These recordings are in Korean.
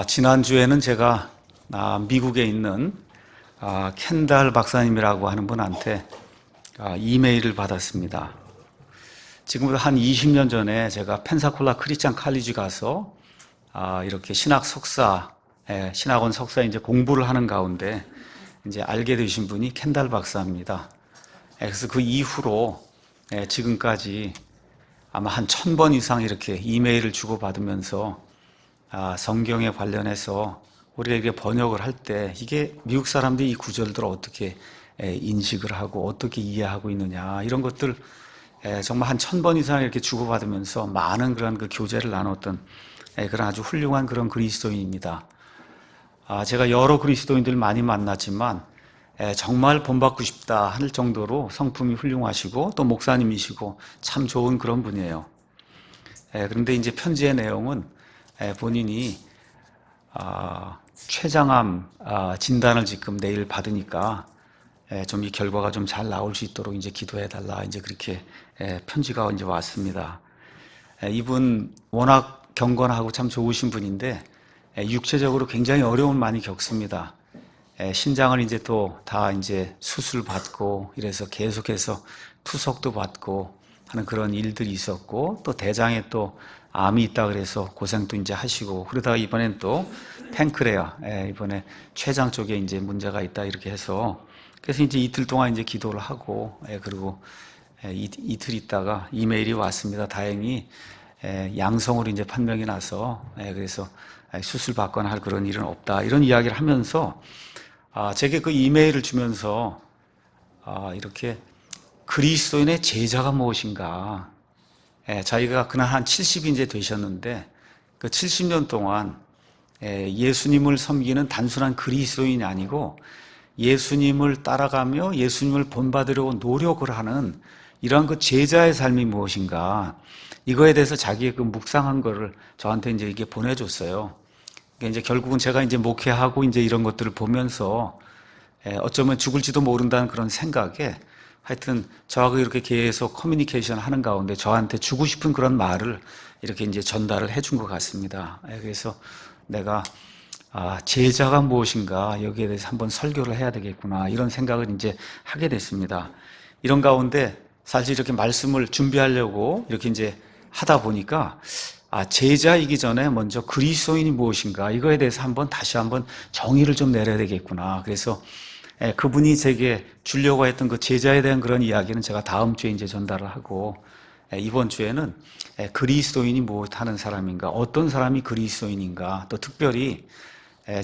지난주에는 제가 미국에 있는 켄달 박사님이라고 하는 분한테 이메일을 받았습니다. 지금부터 한 20년 전에 제가 펜사콜라 크리스찬 칼리지 가서 이렇게 신학원 석사 이제 공부를 하는 가운데 이제 알게 되신 분이 켄달 박사입니다. 그래서 그 이후로 지금까지 아마 한 1000번 이상 이렇게 이메일을 주고받으면서 성경에 관련해서 우리가 이게 번역을 할 때 이게 미국 사람들이 이 구절들을 어떻게 인식을 하고 어떻게 이해하고 있느냐 이런 것들 정말 한 1000번 이상 이렇게 주고받으면서 많은 그런 그 교제를 나눴던 그런 아주 훌륭한 그런 그리스도인입니다. 제가 여러 그리스도인들 많이 만났지만 정말 본받고 싶다 할 정도로 성품이 훌륭하시고 또 목사님이시고 참 좋은 그런 분이에요. 그런데 이제 편지의 내용은 본인이 췌장암 진단을 지금 내일 받으니까 좀 이 결과가 좀 잘 나올 수 있도록 이제 기도해 달라 이제 그렇게 편지가 이제 왔습니다. 이분 워낙 경건하고 참 좋으신 분인데 육체적으로 굉장히 어려움을 많이 겪습니다. 신장을 이제 또 다 이제 수술 받고 이래서 계속해서 투석도 받고 하는 그런 일들이 있었고 또 대장에 또 암이 있다 그래서 고생도 이제 하시고 그러다가 이번엔 또 팬크레아 이번에 췌장 쪽에 이제 문제가 있다 이렇게 해서 그래서 이제 이틀 동안 이제 기도를 하고 그리고 이틀 있다가 이메일이 왔습니다. 다행히 양성으로 이제 판명이 나서 그래서 수술 받거나 할 그런 일은 없다 이런 이야기를 하면서 제게 그 이메일을 주면서 이렇게 그리스도인의 제자가 무엇인가 자기가 그날 한 70이 이제 되셨는데 그 70년 동안 예수님을 섬기는 단순한 그리스도인이 아니고 예수님을 따라가며 예수님을 본받으려고 노력을 하는 이러한 그 제자의 삶이 무엇인가 이거에 대해서 자기의 그 묵상한 거를 저한테 이제 이게 보내줬어요. 이제 결국은 제가 이제 목회하고 이제 이런 것들을 보면서 어쩌면 죽을지도 모른다는 그런 생각에 하여튼 저하고 이렇게 계속 커뮤니케이션 하는 가운데 저한테 주고 싶은 그런 말을 이렇게 이제 전달을 해준 것 같습니다. 그래서 내가 제자가 무엇인가 여기에 대해서 한번 설교를 해야 되겠구나 이런 생각을 이제 하게 됐습니다. 이런 가운데 사실 이렇게 말씀을 준비하려고 이렇게 이제 하다 보니까 제자이기 전에 먼저 그리스도인이 무엇인가 이거에 대해서 다시 한번 정의를 좀 내려야 되겠구나. 그래서 그분이 제게 주려고 했던 그 제자에 대한 그런 이야기는 제가 다음 주에 이제 전달을 하고 이번 주에는 그리스도인이 무엇하는 사람인가, 어떤 사람이 그리스도인인가, 또 특별히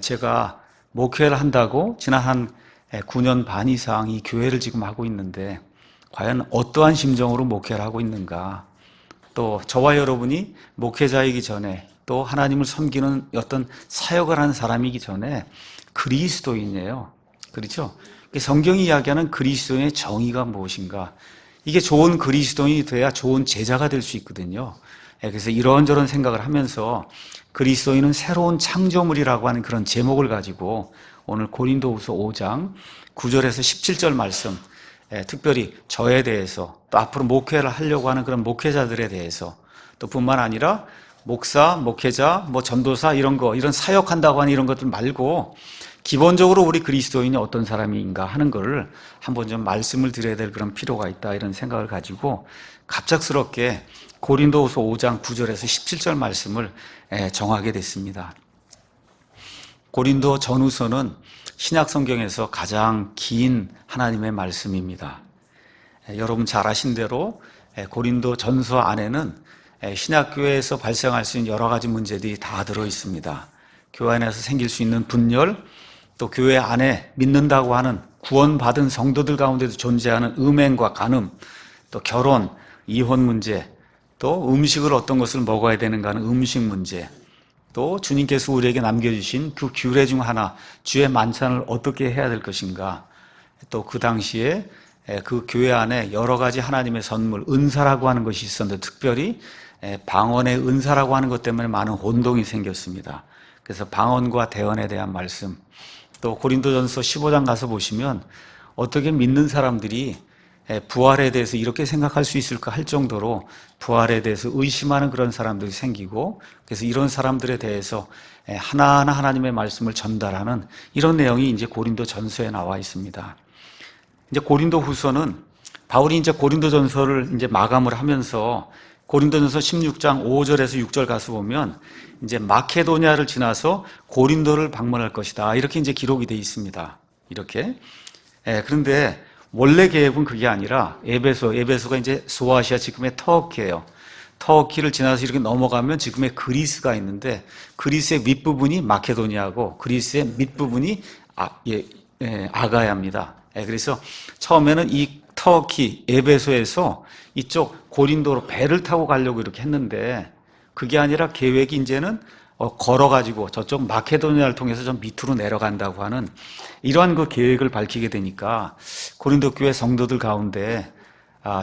제가 목회를 한다고 지난 한 9년 반 이상 이 교회를 지금 하고 있는데 과연 어떠한 심정으로 목회를 하고 있는가, 또 저와 여러분이 목회자이기 전에 또 하나님을 섬기는 어떤 사역을 하는 사람이기 전에 그리스도인이에요. 그렇죠? 성경이 이야기하는 그리스도인의 정의가 무엇인가? 이게 좋은 그리스도인이 돼야 좋은 제자가 될 수 있거든요. 그래서 이런저런 생각을 하면서 그리스도인은 새로운 창조물이라고 하는 그런 제목을 가지고 오늘 고린도후서 5장 9절에서 17절 말씀, 특별히 저에 대해서 또 앞으로 목회를 하려고 하는 그런 목회자들에 대해서 또 뿐만 아니라 목사, 목회자, 전도사 이런 사역한다고 하는 이런 것들 말고 기본적으로 우리 그리스도인이 어떤 사람인가 하는 거를 한번 좀 말씀을 드려야 될 그런 필요가 있다 이런 생각을 가지고 갑작스럽게 고린도후서 5장 9절에서 17절 말씀을 정하게 됐습니다. 고린도 전후서는 신약 성경에서 가장 긴 하나님의 말씀입니다. 여러분 잘 아신 대로 고린도 전서 안에는 신약교회에서 발생할 수 있는 여러 가지 문제들이 다 들어 있습니다. 교회 안에서 생길 수 있는 분열, 또 교회 안에 믿는다고 하는 구원받은 성도들 가운데도 존재하는 음행과 간음, 또 결혼, 이혼 문제, 또 음식을 어떤 것을 먹어야 되는가 하는 음식 문제, 또 주님께서 우리에게 남겨주신 그 규례 중 하나, 주의 만찬을 어떻게 해야 될 것인가, 또 그 당시에 그 교회 안에 여러 가지 하나님의 선물, 은사라고 하는 것이 있었는데 특별히 방언의 은사라고 하는 것 때문에 많은 혼동이 생겼습니다. 그래서 방언과 대언에 대한 말씀, 또 고린도전서 15장 가서 보시면 어떻게 믿는 사람들이 부활에 대해서 이렇게 생각할 수 있을까 할 정도로 부활에 대해서 의심하는 그런 사람들이 생기고, 그래서 이런 사람들에 대해서 하나하나 하나님의 말씀을 전달하는 이런 내용이 이제 고린도 전서에 나와 있습니다. 이제 고린도 후서는 바울이 이제 고린도 전서를 이제 마감을 하면서 고린도전서 16장 5절에서 6절 가서 보면 이제 마케도니아를 지나서 고린도를 방문할 것이다, 이렇게 이제 기록이 되어 있습니다. 이렇게. 그런데 원래 계획은 그게 아니라 에베소가 이제 소아시아, 지금의 터키예요. 터키를 지나서 이렇게 넘어가면 지금의 그리스가 있는데, 그리스의 밑부분이 마케도니아고 그리스의 밑부분이 아가야입니다. 그래서 처음에는 이 터키 에베소에서 이쪽 고린도로 배를 타고 가려고 이렇게 했는데, 그게 아니라 계획이 이제는 걸어가지고 저쪽 마케도니아를 통해서 좀 밑으로 내려간다고 하는 이러한 그 계획을 밝히게 되니까, 고린도 교회 성도들 가운데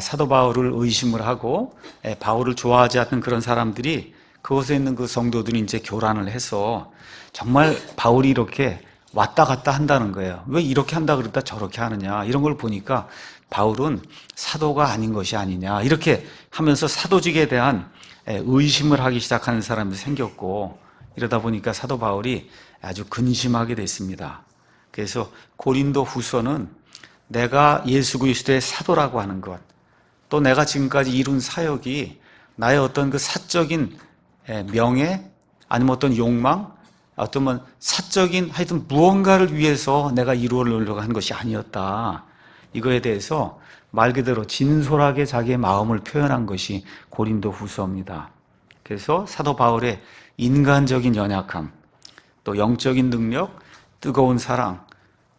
사도 바울을 의심을 하고 바울을 좋아하지 않는 그런 사람들이, 그곳에 있는 그 성도들이 이제 교란을 해서 정말 바울이 이렇게 왔다 갔다 한다는 거예요. 왜 이렇게 한다 그랬다 저렇게 하느냐, 이런 걸 보니까 바울은 사도가 아닌 것이 아니냐, 이렇게 하면서 사도직에 대한 의심을 하기 시작하는 사람이 생겼고, 이러다 보니까 사도 바울이 아주 근심하게 됐습니다. 그래서 고린도 후서는 내가 예수 그리스도의 사도라고 하는 것, 또 내가 지금까지 이룬 사역이 나의 어떤 그 사적인 명예, 아니면 어떤 욕망, 어떤 사적인 하여튼 무언가를 위해서 내가 이루려고 한 것이 아니었다, 이거에 대해서 말 그대로 진솔하게 자기의 마음을 표현한 것이 고린도 후서입니다. 그래서 사도 바울의 인간적인 연약함, 또 영적인 능력, 뜨거운 사랑,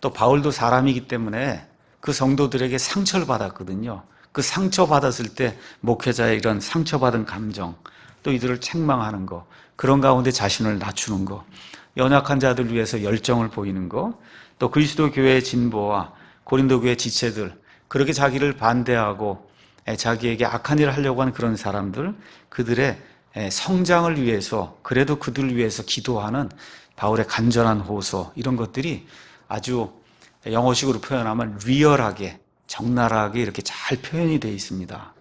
또 바울도 사람이기 때문에 그 성도들에게 상처를 받았거든요. 그 상처받았을 때 목회자의 이런 상처받은 감정, 또 이들을 책망하는 거, 그런 가운데 자신을 낮추는 거, 연약한 자들 위해서 열정을 보이는 거, 또 그리스도 교회의 진보와 고린도 교회 지체들, 그렇게 자기를 반대하고 자기에게 악한 일을 하려고 하는 그런 사람들, 그들의 성장을 위해서, 그래도 그들을 위해서 기도하는 바울의 간절한 호소, 이런 것들이 아주 영어식으로 표현하면 리얼하게, 적나라하게 이렇게 잘 표현이 되어 있습니다.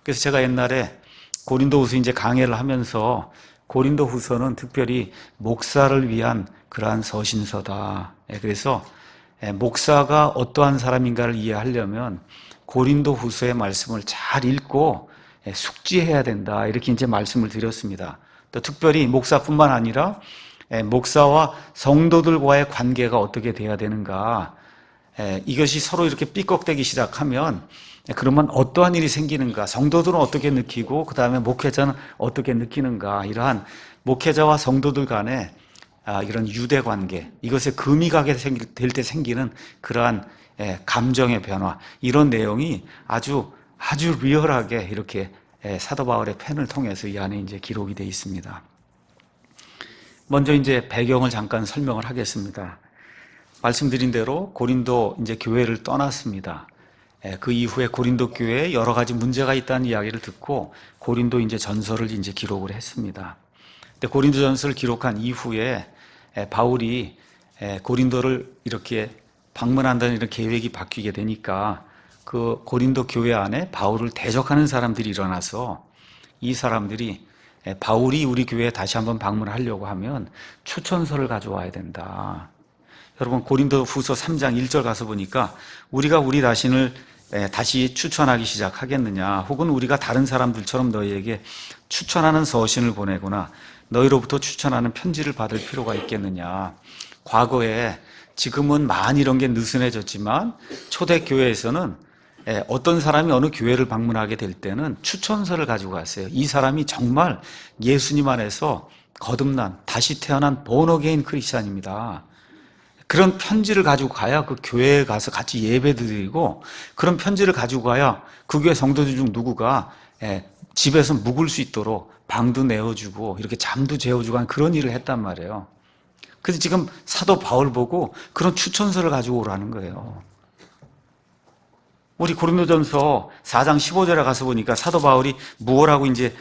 그래서 제가 옛날에 고린도후서 이제 강해를 하면서 고린도후서는 특별히 목사를 위한 그러한 서신서다, 그래서 목사가 어떠한 사람인가를 이해하려면 고린도후서의 말씀을 잘 읽고 숙지해야 된다, 이렇게 이제 말씀을 드렸습니다. 또 특별히 목사뿐만 아니라 목사와 성도들과의 관계가 어떻게 돼야 되는가, 이것이 서로 이렇게 삐걱대기 시작하면 그러면 어떠한 일이 생기는가, 성도들은 어떻게 느끼고 그 다음에 목회자는 어떻게 느끼는가, 이러한 목회자와 성도들 간에 이런 유대관계, 이것에 금이 가게 될 때 생기는 그러한 감정의 변화, 이런 내용이 아주 리얼하게 이렇게 사도 바울의 펜을 통해서 이 안에 이제 기록이 되어 있습니다. 먼저 이제 배경을 잠깐 설명을 하겠습니다. 말씀드린 대로 고린도 이제 교회를 떠났습니다. 그 이후에 고린도 교회에 여러 가지 문제가 있다는 이야기를 듣고 고린도 이제 전서를 이제 기록을 했습니다. 근데 고린도 전서를 기록한 이후에 바울이 고린도를 이렇게 방문한다는 이런 계획이 바뀌게 되니까 그 고린도 교회 안에 바울을 대적하는 사람들이 일어나서 이 사람들이 바울이 우리 교회에 다시 한번 방문하려고 하면 추천서를 가져와야 된다. 여러분 고린도 후서 3장 1절 가서 보니까 우리가 우리 자신을 다시 추천하기 시작하겠느냐, 혹은 우리가 다른 사람들처럼 너희에게 추천하는 서신을 보내거나 너희로부터 추천하는 편지를 받을 필요가 있겠느냐. 과거에, 지금은 많이 이런 게 느슨해졌지만 초대교회에서는 어떤 사람이 어느 교회를 방문하게 될 때는 추천서를 가지고 갔어요. 이 사람이 정말 예수님 안에서 거듭난 다시 태어난 본어게인 크리스찬입니다. 그런 편지를 가지고 가야 그 교회에 가서 같이 예배드리고, 그런 편지를 가지고 가야 그 교회 성도들 중 누구가 집에서 묵을 수 있도록 방도 내어주고 이렇게 잠도 재워주고 하는 그런 일을 했단 말이에요. 그래서 지금 사도 바울 보고 그런 추천서를 가지고 오라는 거예요. 우리 고린도전서 4장 15절에 가서 보니까 사도 바울이 무엇라고 이제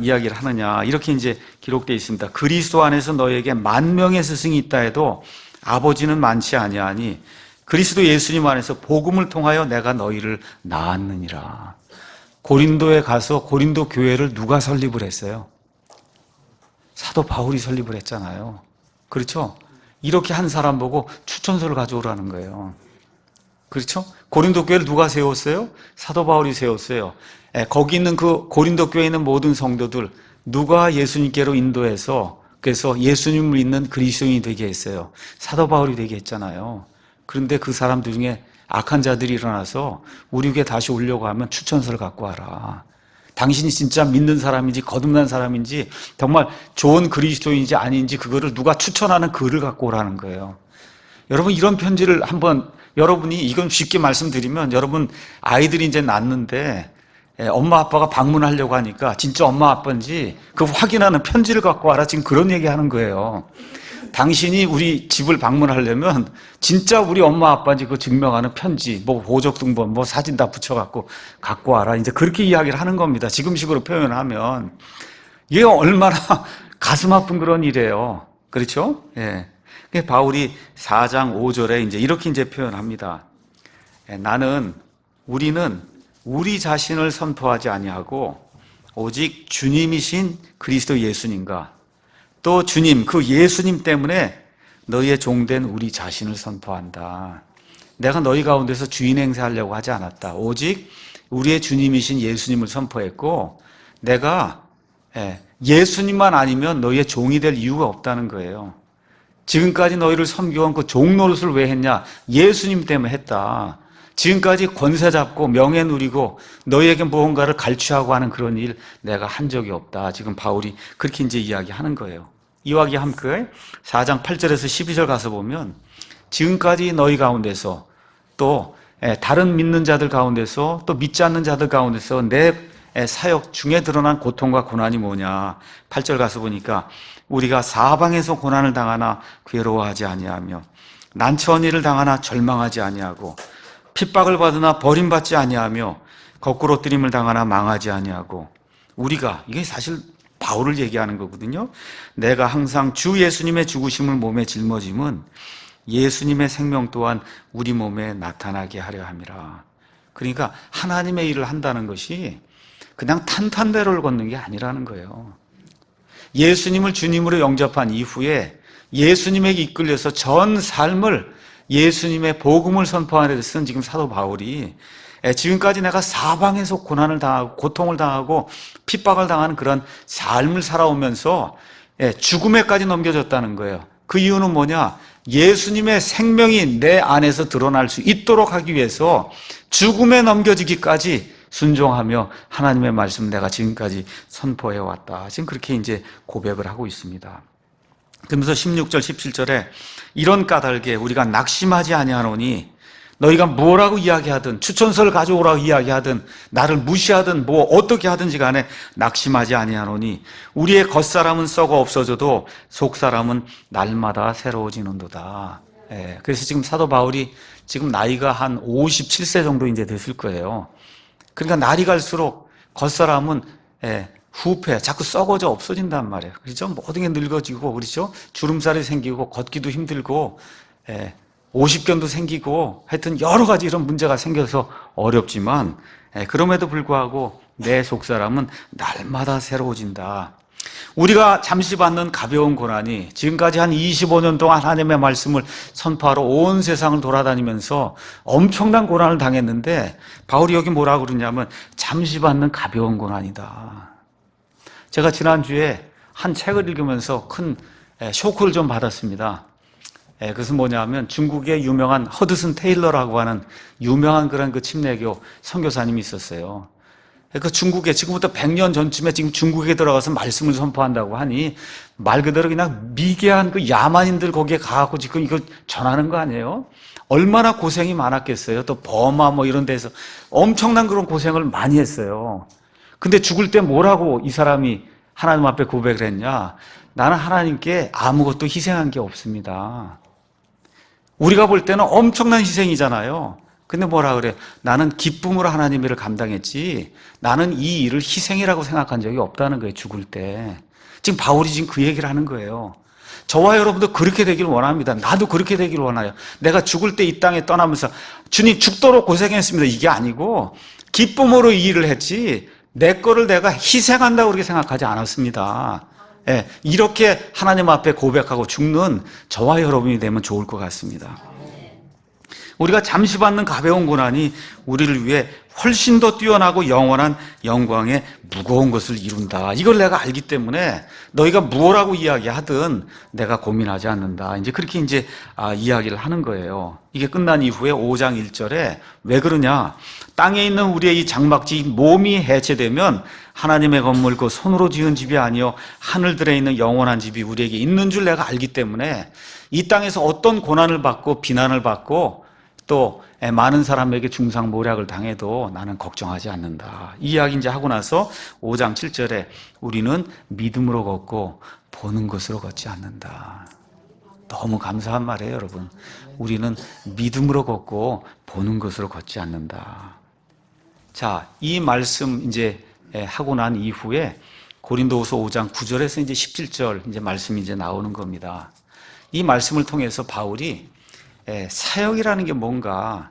이야기를 하느냐, 이렇게 이제 기록되어 있습니다. 그리스도 안에서 너에게 10,000명의 스승이 있다 해도 아버지는 많지 아니하니 그리스도 예수님 안에서 복음을 통하여 내가 너희를 낳았느니라. 고린도에 가서 고린도 교회를 누가 설립을 했어요? 사도 바울이 설립을 했잖아요. 그렇죠? 이렇게 한 사람 보고 추천서를 가져오라는 거예요. 그렇죠? 고린도 교회를 누가 세웠어요? 사도 바울이 세웠어요. 거기 있는 그 고린도 교회에 있는 모든 성도들 누가 예수님께로 인도해서 그래서 예수님을 믿는 그리스도인이 되게 했어요. 사도 바울이 되게 했잖아요. 그런데 그 사람들 중에 악한 자들이 일어나서 우리 교회 다시 오려고 하면 추천서를 갖고 와라. 당신이 진짜 믿는 사람인지 거듭난 사람인지 정말 좋은 그리스도인지 아닌지 그거를 누가 추천하는 글을 갖고 오라는 거예요. 여러분 이런 편지를 한번 여러분이 이건 쉽게 말씀드리면 여러분 아이들이 이제 낳는데 엄마 아빠가 방문하려고 하니까 진짜 엄마 아빠인지 그 확인하는 편지를 갖고 와라. 지금 그런 얘기 하는 거예요. 당신이 우리 집을 방문하려면 진짜 우리 엄마 아빠인지 그 증명하는 편지, 뭐 보적등본, 뭐 사진 다 붙여갖고 갖고 와라. 이제 그렇게 이야기를 하는 겁니다. 지금식으로 표현하면 이게 얼마나 가슴 아픈 그런 일이에요. 그렇죠? 예. 바울이 4장 5절에 이제 이렇게 이제 표현합니다. 우리는 우리 자신을 선포하지 아니하고 오직 주님이신 그리스도 예수님과 또 주님, 그 예수님 때문에 너희의 종된 우리 자신을 선포한다. 내가 너희 가운데서 주인 행세하려고 하지 않았다. 오직 우리의 주님이신 예수님을 선포했고 내가 예수님만 아니면 너희의 종이 될 이유가 없다는 거예요. 지금까지 너희를 섬겨온 그 종 노릇을 왜 했냐? 예수님 때문에 했다. 지금까지 권세 잡고 명예 누리고 너희에게 무언가를 갈취하고 하는 그런 일 내가 한 적이 없다. 지금 바울이 그렇게 이제 이야기하는 거예요. 이와 함께 4장 8절에서 12절 가서 보면 지금까지 너희 가운데서 또 다른 믿는 자들 가운데서 또 믿지 않는 자들 가운데서 내 사역 중에 드러난 고통과 고난이 뭐냐. 8절 가서 보니까 우리가 사방에서 고난을 당하나 괴로워하지 아니하며 난처한 일을 당하나 절망하지 아니하고 핍박을 받으나 버림받지 아니하며 거꾸로 뜨림을 당하나 망하지 아니하고 우리가 이게 사실 바울을 얘기하는 거거든요. 내가 항상 주 예수님의 죽으심을 몸에 짊어짐은 예수님의 생명 또한 우리 몸에 나타나게 하려 함이라. 그러니까 하나님의 일을 한다는 것이 그냥 탄탄대로를 걷는 게 아니라는 거예요. 예수님을 주님으로 영접한 이후에 예수님에게 이끌려서 전 삶을 예수님의 복음을 선포하는 데 쓴 지금 사도 바울이 지금까지 내가 사방에서 고난을 당하고 고통을 당하고 핍박을 당하는 그런 삶을 살아오면서 죽음에까지 넘겨졌다는 거예요. 그 이유는 뭐냐? 예수님의 생명이 내 안에서 드러날 수 있도록 하기 위해서 죽음에 넘겨지기까지 순종하며 하나님의 말씀 내가 지금까지 선포해 왔다. 지금 그렇게 이제 고백을 하고 있습니다. 그러면서 16절, 17절에 이런 까닭에 우리가 낙심하지 아니하노니 너희가 뭐라고 이야기하든 추천서를 가져오라고 이야기하든 나를 무시하든 뭐 어떻게 하든지 간에 낙심하지 아니하노니 우리의 겉사람은 썩어 없어져도 속사람은 날마다 새로워지는도다. 그래서 지금 사도 바울이 지금 나이가 한 57세 정도 이제 됐을 거예요. 그러니까 날이 갈수록 겉사람은 후패 자꾸 썩어져 없어진단 말이에요. 그렇죠? 모든 게 늙어지고 그렇죠? 주름살이 생기고 걷기도 힘들고 50견도 생기고 하여튼 여러 가지 이런 문제가 생겨서 어렵지만 그럼에도 불구하고 내 속사람은 날마다 새로워진다. 우리가 잠시 받는 가벼운 고난이 지금까지 한 25년 동안 하나님의 말씀을 선포하러 온 세상을 돌아다니면서 엄청난 고난을 당했는데 바울이 여기 뭐라고 그러냐면 잠시 받는 가벼운 고난이다. 제가 지난주에 한 책을 읽으면서 큰 쇼크를 좀 받았습니다. 그것은 뭐냐면 중국의 유명한 허드슨 테일러라고 하는 유명한 그런 그 침례교 선교사님이 있었어요. 그 중국에 지금부터 100년 전쯤에 지금 중국에 들어가서 말씀을 선포한다고 하니 말 그대로 그냥 미개한 그 야만인들 거기에 가고 지금 이거 전하는 거 아니에요? 얼마나 고생이 많았겠어요. 또 버마 뭐 이런 데서 엄청난 그런 고생을 많이 했어요. 근데 죽을 때 뭐라고 이 사람이 하나님 앞에 고백을 했냐? 나는 하나님께 아무것도 희생한 게 없습니다. 우리가 볼 때는 엄청난 희생이잖아요. 근데 뭐라 그래? 나는 기쁨으로 하나님의 일을 감당했지 나는 이 일을 희생이라고 생각한 적이 없다는 거예요. 죽을 때. 지금 바울이 지금 그 얘기를 하는 거예요. 저와 여러분도 그렇게 되기를 원합니다. 나도 그렇게 되기를 원해요. 내가 죽을 때 이 땅에 떠나면서 주님 죽도록 고생했습니다. 이게 아니고 기쁨으로 이 일을 했지 내 거를 내가 희생한다고 그렇게 생각하지 않았습니다. 예, 이렇게 하나님 앞에 고백하고 죽는 저와 여러분이 되면 좋을 것 같습니다. 우리가 잠시 받는 가벼운 고난이 우리를 위해 훨씬 더 뛰어나고 영원한 영광의 무거운 것을 이룬다. 이걸 내가 알기 때문에 너희가 무엇라고 이야기하든 내가 고민하지 않는다. 이제 그렇게 이야기를 하는 거예요. 이게 끝난 이후에 5장 1절에 왜 그러냐? 땅에 있는 우리의 이 장막지 몸이 해체되면 하나님의 건물 그 손으로 지은 집이 아니요 하늘들에 있는 영원한 집이 우리에게 있는 줄 내가 알기 때문에 이 땅에서 어떤 고난을 받고 비난을 받고 또 많은 사람에게 중상모략을 당해도 나는 걱정하지 않는다. 이 이야기 이제 하고 나서 5장 7절에 우리는 믿음으로 걷고 보는 것으로 걷지 않는다. 너무 감사한 말이에요, 여러분. 우리는 믿음으로 걷고 보는 것으로 걷지 않는다. 자, 이 말씀 이제 하고 난 이후에 고린도후서 5장 9절에서 이제 17절 이제 말씀이 이제 나오는 겁니다. 이 말씀을 통해서 바울이 사역이라는 게 뭔가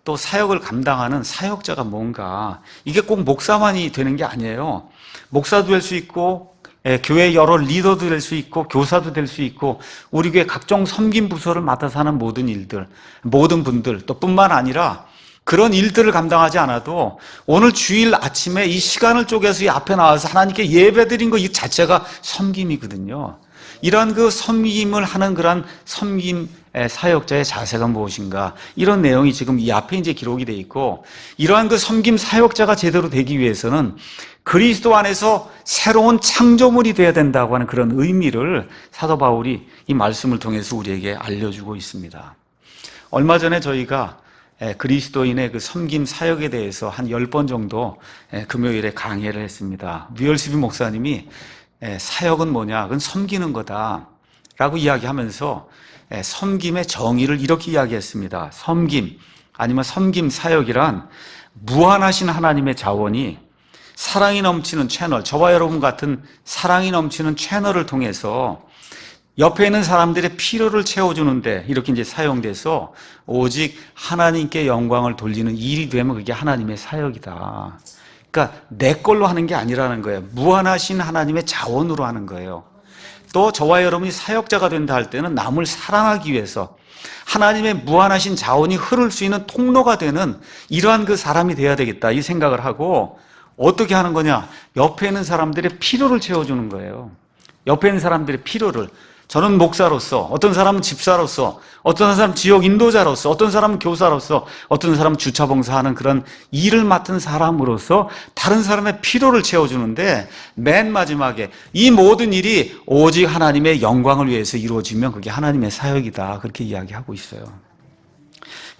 또 사역을 감당하는 사역자가 뭔가 이게 꼭 목사만이 되는 게 아니에요. 목사도 될 수 있고 교회 여러 리더도 될 수 있고 교사도 될 수 있고 우리 교회 각종 섬김 부서를 맡아서 하는 모든 일들 모든 분들 또 뿐만 아니라 그런 일들을 감당하지 않아도 오늘 주일 아침에 이 시간을 쪼개서 이 앞에 나와서 하나님께 예배드린 거 이 자체가 섬김이거든요. 이런 그 섬김을 하는 그런 섬김 사역자의 자세가 무엇인가 이런 내용이 지금 이 앞에 이제 기록이 돼 있고 이러한 그 섬김 사역자가 제대로 되기 위해서는 그리스도 안에서 새로운 창조물이 되어야 된다고 하는 그런 의미를 사도 바울이 이 말씀을 통해서 우리에게 알려주고 있습니다. 얼마 전에 저희가 그리스도인의 그 섬김 사역에 대해서 한 10번 정도 금요일에 강의를 했습니다. 류열수비 목사님이 사역은 뭐냐? 그건 섬기는 거다 라고 이야기하면서 섬김의 정의를 이렇게 이야기했습니다. 섬김 아니면 섬김 사역이란 무한하신 하나님의 자원이 사랑이 넘치는 채널, 저와 여러분 같은 사랑이 넘치는 채널을 통해서 옆에 있는 사람들의 필요를 채워주는데 이렇게 이제 사용돼서 오직 하나님께 영광을 돌리는 일이 되면 그게 하나님의 사역이다. 그러니까 내 걸로 하는 게 아니라는 거예요. 무한하신 하나님의 자원으로 하는 거예요. 또 저와 여러분이 사역자가 된다 할 때는 남을 사랑하기 위해서 하나님의 무한하신 자원이 흐를 수 있는 통로가 되는 이러한 그 사람이 돼야 되겠다 이 생각을 하고 어떻게 하는 거냐? 옆에 있는 사람들의 필요를 채워주는 거예요. 옆에 있는 사람들의 필요를 저는 목사로서, 어떤 사람은 집사로서, 어떤 사람은 지역 인도자로서, 어떤 사람은 교사로서, 어떤 사람은 주차봉사하는 그런 일을 맡은 사람으로서 다른 사람의 필요를 채워주는데 맨 마지막에 이 모든 일이 오직 하나님의 영광을 위해서 이루어지면 그게 하나님의 사역이다. 그렇게 이야기하고 있어요.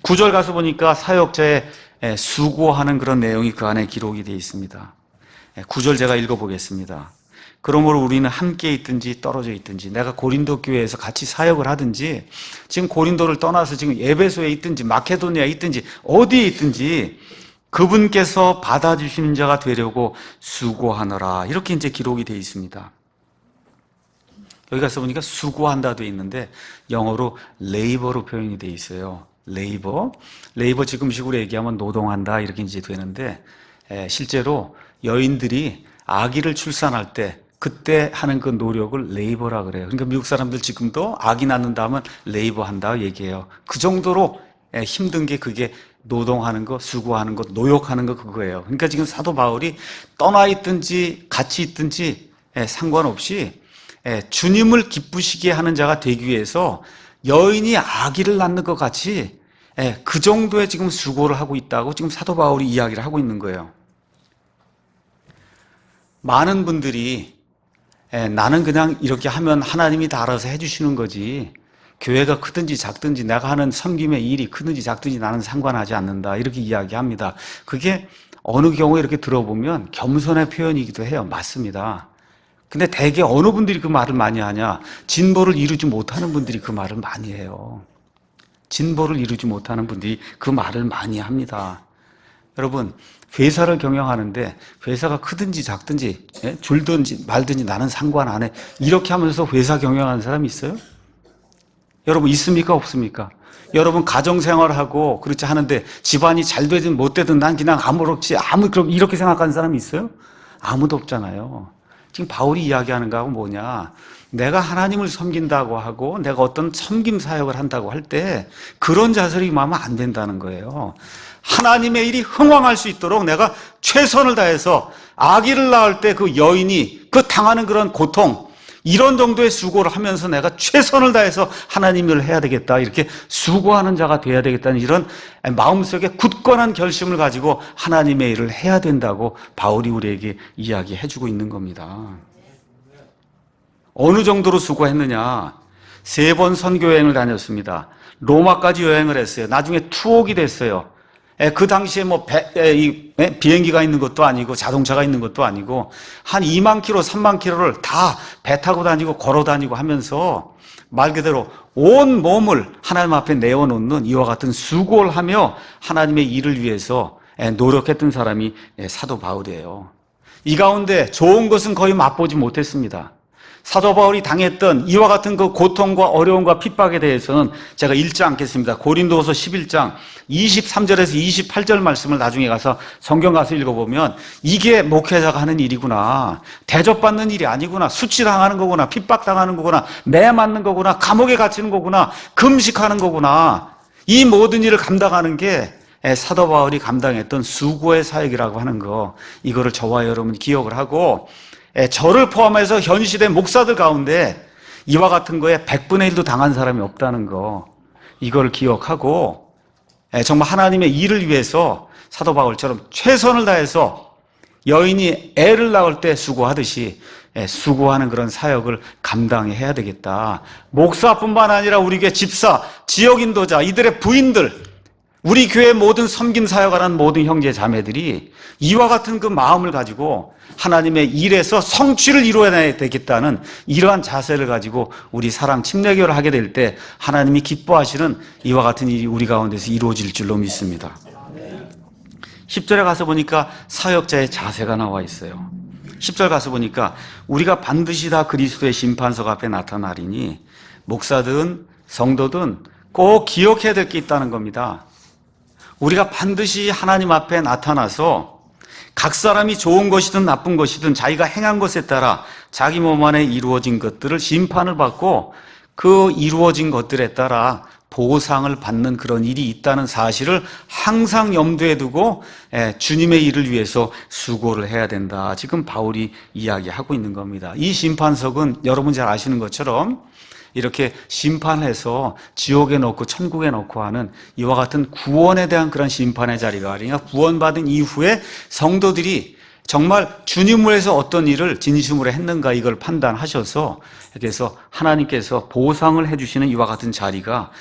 9절 가서 보니까 사역자의 수고하는 그런 내용이 그 안에 기록이 되어 있습니다. 9절 제가 읽어보겠습니다. 그러므로 우리는 함께 있든지 떨어져 있든지 내가 고린도 교회에서 같이 사역을 하든지 지금 고린도를 떠나서 지금 에베소에 있든지 마케도니아에 있든지 어디에 있든지 그분께서 받아주시는 자가 되려고 수고하노라 이렇게 이제 기록이 되어 있습니다. 여기 가서 보니까 수고한다 되어 있는데 영어로 레이버로 표현이 되어 있어요. 레이버 지금식으로 얘기하면 노동한다 이렇게 이제 되는데 실제로 여인들이 아기를 출산할 때 그때 하는 그 노력을 레이버라 그래요. 그러니까 미국 사람들 지금도 아기 낳는다 하면 레이버 한다 얘기해요. 그 정도로 힘든 게 그게 노동하는 거, 수고하는 거, 노역하는 거 그거예요. 그러니까 지금 사도 바울이 떠나 있든지 같이 있든지 상관없이 주님을 기쁘시게 하는 자가 되기 위해서 여인이 아기를 낳는 것 같이 그 정도의 지금 수고를 하고 있다고 지금 사도 바울이 이야기를 하고 있는 거예요. 많은 분들이 나는 그냥 이렇게 하면 하나님이 다 알아서 해주시는 거지 교회가 크든지 작든지 내가 하는 섬김의 일이 크든지 작든지 나는 상관하지 않는다 이렇게 이야기합니다. 그게 어느 경우에 이렇게 들어보면 겸손의 표현이기도 해요. 맞습니다. 근데 대개 어느 분들이 그 말을 많이 하냐? 진보를 이루지 못하는 분들이 그 말을 많이 해요. 진보를 이루지 못하는 분들이 그 말을 많이 합니다. 여러분, 회사를 경영하는데 회사가 크든지 작든지 줄든지 말든지 나는 상관 안 해. 이렇게 하면서 회사 경영하는 사람이 있어요? 여러분 있습니까? 없습니까? 여러분 가정생활하고 그렇지 하는데 집안이 잘 되든 못 되든 난 그냥 아무렇지 이렇게 생각하는 사람이 있어요? 아무도 없잖아요. 지금 바울이 이야기하는 거하고 뭐냐? 내가 하나님을 섬긴다고 하고 내가 어떤 섬김 사역을 한다고 할 때 그런 자세를 임하면 안 된다는 거예요. 하나님의 일이 흥왕할 수 있도록 내가 최선을 다해서 아기를 낳을 때 그 여인이 그 당하는 그런 고통, 이런 정도의 수고를 하면서 내가 최선을 다해서 하나님 일을 해야 되겠다, 이렇게 수고하는 자가 돼야 되겠다는 이런 마음속에 굳건한 결심을 가지고 하나님의 일을 해야 된다고 바울이 우리에게 이야기해 주고 있는 겁니다. 어느 정도로 수고했느냐? 3번 선교 여행을 다녔습니다. 로마까지 여행을 했어요. 나중에 투옥이 됐어요. 그 당시에 비행기가 있는 것도 아니고 자동차가 있는 것도 아니고 한 2만 킬로, 3만 킬로를 다 배 타고 다니고 걸어 다니고 하면서 말 그대로 온 몸을 하나님 앞에 내어놓는 이와 같은 수고를 하며 하나님의 일을 위해서 노력했던 사람이 사도 바울이에요. 이 가운데 좋은 것은 거의 맛보지 못했습니다. 사도 바울이 당했던 이와 같은 그 고통과 어려움과 핍박에 대해서는 제가 읽지 않겠습니다. 고린도후서 11장 23절에서 28절 말씀을 나중에 가서 성경 가서 읽어보면 이게 목회자가 하는 일이구나, 대접받는 일이 아니구나, 수치당하는 거구나, 핍박당하는 거구나, 매 맞는 거구나, 감옥에 갇히는 거구나, 금식하는 거구나, 이 모든 일을 감당하는 게 사도 바울이 감당했던 수고의 사역이라고 하는 거, 이거를 저와 여러분이 기억을 하고, 저를 포함해서 현 시대 목사들 가운데 이와 같은 거에 100분의 1도 당한 사람이 없다는 거, 이걸 기억하고 정말 하나님의 일을 위해서 사도 바울처럼 최선을 다해서 여인이 애를 낳을 때 수고하듯이 수고하는 그런 사역을 감당해야 되겠다. 목사뿐만 아니라 우리 교회 집사, 지역인도자, 이들의 부인들, 우리 교회 모든 섬김 사역하는 모든 형제 자매들이 이와 같은 그 마음을 가지고 하나님의 일에서 성취를 이루어내야 되겠다는 이러한 자세를 가지고 우리 사랑 침례교를 하게 될 때 하나님이 기뻐하시는 이와 같은 일이 우리 가운데서 이루어질 줄로 믿습니다. 10절에 가서 보니까 사역자의 자세가 나와 있어요. 10절 가서 보니까 우리가 반드시 다 그리스도의 심판석 앞에 나타나리니 목사든 성도든 꼭 기억해야 될 게 있다는 겁니다. 우리가 반드시 하나님 앞에 나타나서 각 사람이 좋은 것이든 나쁜 것이든 자기가 행한 것에 따라 자기 몸 안에 이루어진 것들을 심판을 받고 그 이루어진 것들에 따라 보상을 받는 그런 일이 있다는 사실을 항상 염두에 두고 주님의 일을 위해서 수고를 해야 된다. 지금 바울이 이야기하고 있는 겁니다. 이 심판석은 여러분 잘 아시는 것처럼 이렇게 심판해서 지옥에 넣고 천국에 넣고 하는 이와 같은 구원에 대한 그런 심판의 자리가 아니라 구원받은 이후에 성도들이 정말 주님을 위해서 어떤 일을 진심으로 했는가 이걸 판단하셔서 그래서 하나님께서 보상을 해주시는 이와 같은 자리가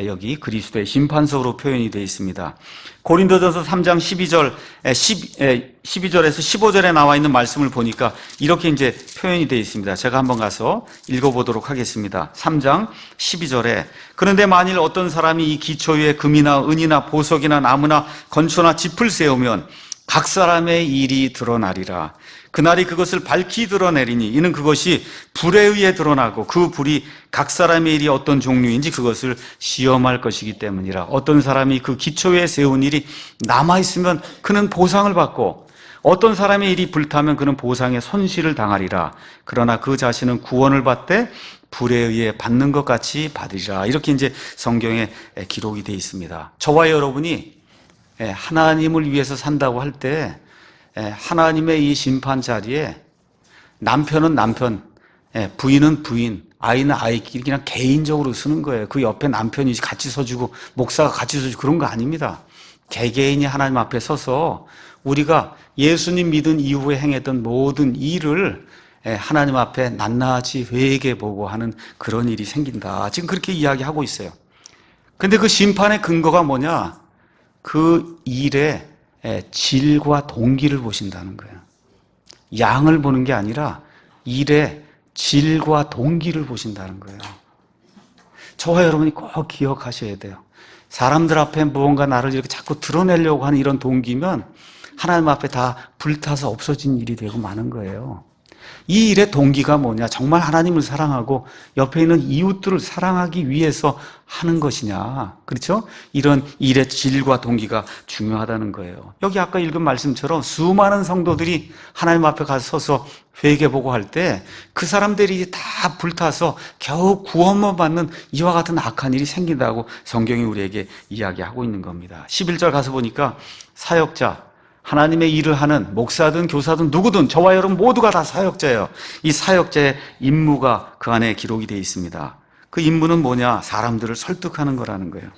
여기 그리스도의 심판석으로 표현이 되어 있습니다. 고린도전서 3장 12절에서 15절에 나와 있는 말씀을 보니까 이렇게 이제 표현이 되어 있습니다. 제가 한번 가서 읽어보도록 하겠습니다. 3장 12절에 그런데 만일 어떤 사람이 이 기초 위에 금이나 은이나 보석이나 나무나 건초나 짚을 세우면 각 사람의 일이 드러나리라. 그날이 그것을 밝히 드러내리니 이는 그것이 불에 의해 드러나고 그 불이 각 사람의 일이 어떤 종류인지 그것을 시험할 것이기 때문이라. 어떤 사람이 그 기초 위에 세운 일이 남아있으면 그는 보상을 받고 어떤 사람의 일이 불타면 그는 보상의 손실을 당하리라. 그러나 그 자신은 구원을 받되 불에 의해 받는 것 같이 받으리라. 이렇게 이제 성경에 기록이 되어 있습니다. 저와 여러분이 하나님을 위해서 산다고 할 때 하나님의 이 심판 자리에 남편은 남편, 부인은 부인, 아이는 아이끼리 그냥 개인적으로 쓰는 거예요. 그 옆에 남편이 같이 서주고 목사가 같이 서주고 그런 거 아닙니다. 개개인이 하나님 앞에 서서 우리가 예수님 믿은 이후에 행했던 모든 일을 하나님 앞에 낱낱이 회개보고 하는 그런 일이 생긴다. 지금 그렇게 이야기하고 있어요. 근데 그 심판의 근거가 뭐냐? 그 일의 질과 동기를 보신다는 거예요. 양을 보는 게 아니라 일의 질과 동기를 보신다는 거예요. 저와 여러분이 꼭 기억하셔야 돼요. 사람들 앞에 무언가 나를 이렇게 자꾸 드러내려고 하는 이런 동기면 하나님 앞에 다 불타서 없어진 일이 되고 마는 거예요. 이 일의 동기가 뭐냐? 정말 하나님을 사랑하고 옆에 있는 이웃들을 사랑하기 위해서 하는 것이냐? 그렇죠? 이런 일의 질과 동기가 중요하다는 거예요. 여기 아까 읽은 말씀처럼 수많은 성도들이 하나님 앞에 가서 서서 회개보고 할 때 그 사람들이 다 불타서 겨우 구원만 받는 이와 같은 악한 일이 생긴다고 성경이 우리에게 이야기하고 있는 겁니다. 11절 가서 보니까 사역자, 하나님의 일을 하는 목사든 교사든 누구든 저와 여러분 모두가 다 사역자예요. 이 사역자의 임무가 그 안에 기록이 되어 있습니다. 그 임무는 뭐냐? 사람들을 설득하는 거라는 거예요.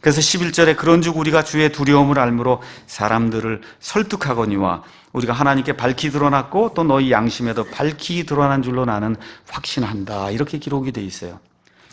그래서 11절에 그런즉 우리가 주의 두려움을 알므로 사람들을 설득하거니와 우리가 하나님께 밝히 드러났고 또 너희 양심에도 밝히 드러난 줄로 나는 확신한다. 이렇게 기록이 되어 있어요.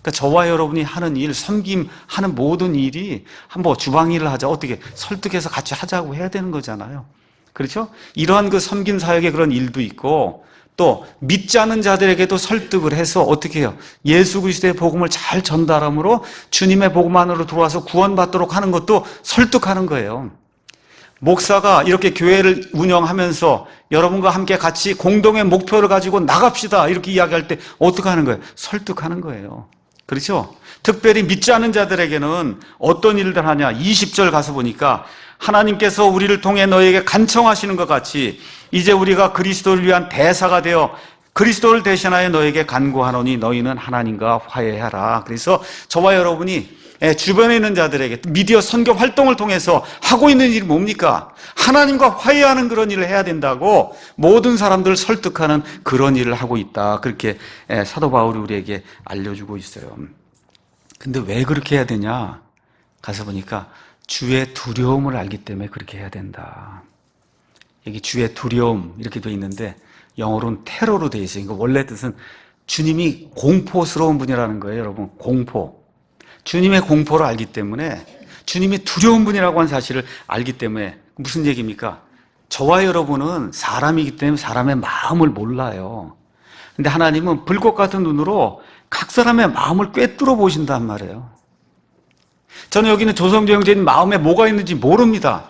그러니까 저와 여러분이 하는 일, 섬김하는 모든 일이 한번 주방 일을 하자. 어떻게 설득해서 같이 하자고 해야 되는 거잖아요. 그렇죠? 이러한 그 섬김 사역의 그런 일도 있고 또 믿지 않는 자들에게도 설득을 해서 어떻게 해요? 예수 그리스도의 복음을 잘 전달함으로 주님의 복음 안으로 들어와서 구원받도록 하는 것도 설득하는 거예요. 목사가 이렇게 교회를 운영하면서 여러분과 함께 같이 공동의 목표를 가지고 나갑시다 이렇게 이야기할 때 어떻게 하는 거예요? 설득하는 거예요. 그렇죠? 특별히 믿지 않는 자들에게는 어떤 일을 하냐? 20절 가서 보니까 하나님께서 우리를 통해 너에게 간청하시는 것 같이 이제 우리가 그리스도를 위한 대사가 되어 그리스도를 대신하여 너에게 간구하노니 너희는 하나님과 화해하라. 그래서 저와 여러분이 주변에 있는 자들에게 미디어 선교 활동을 통해서 하고 있는 일이 뭡니까? 하나님과 화해하는 그런 일을 해야 된다고 모든 사람들을 설득하는 그런 일을 하고 있다. 그렇게 사도 바울이 우리에게 알려주고 있어요. 근데 왜 그렇게 해야 되냐? 가서 보니까 주의 두려움을 알기 때문에 그렇게 해야 된다. 여기 주의 두려움 이렇게 돼 있는데 영어로는 테러로 돼 있어요. 그러니까 원래 뜻은 주님이 공포스러운 분이라는 거예요, 여러분. 공포. 주님의 공포를 알기 때문에 주님이 두려운 분이라고 하는 사실을 알기 때문에 무슨 얘기입니까? 저와 여러분은 사람이기 때문에 사람의 마음을 몰라요. 근데 하나님은 불꽃 같은 눈으로 각 사람의 마음을 꿰뚫어 보신단 말이에요. 저는 여기는 조성주 형제님 마음에 뭐가 있는지 모릅니다.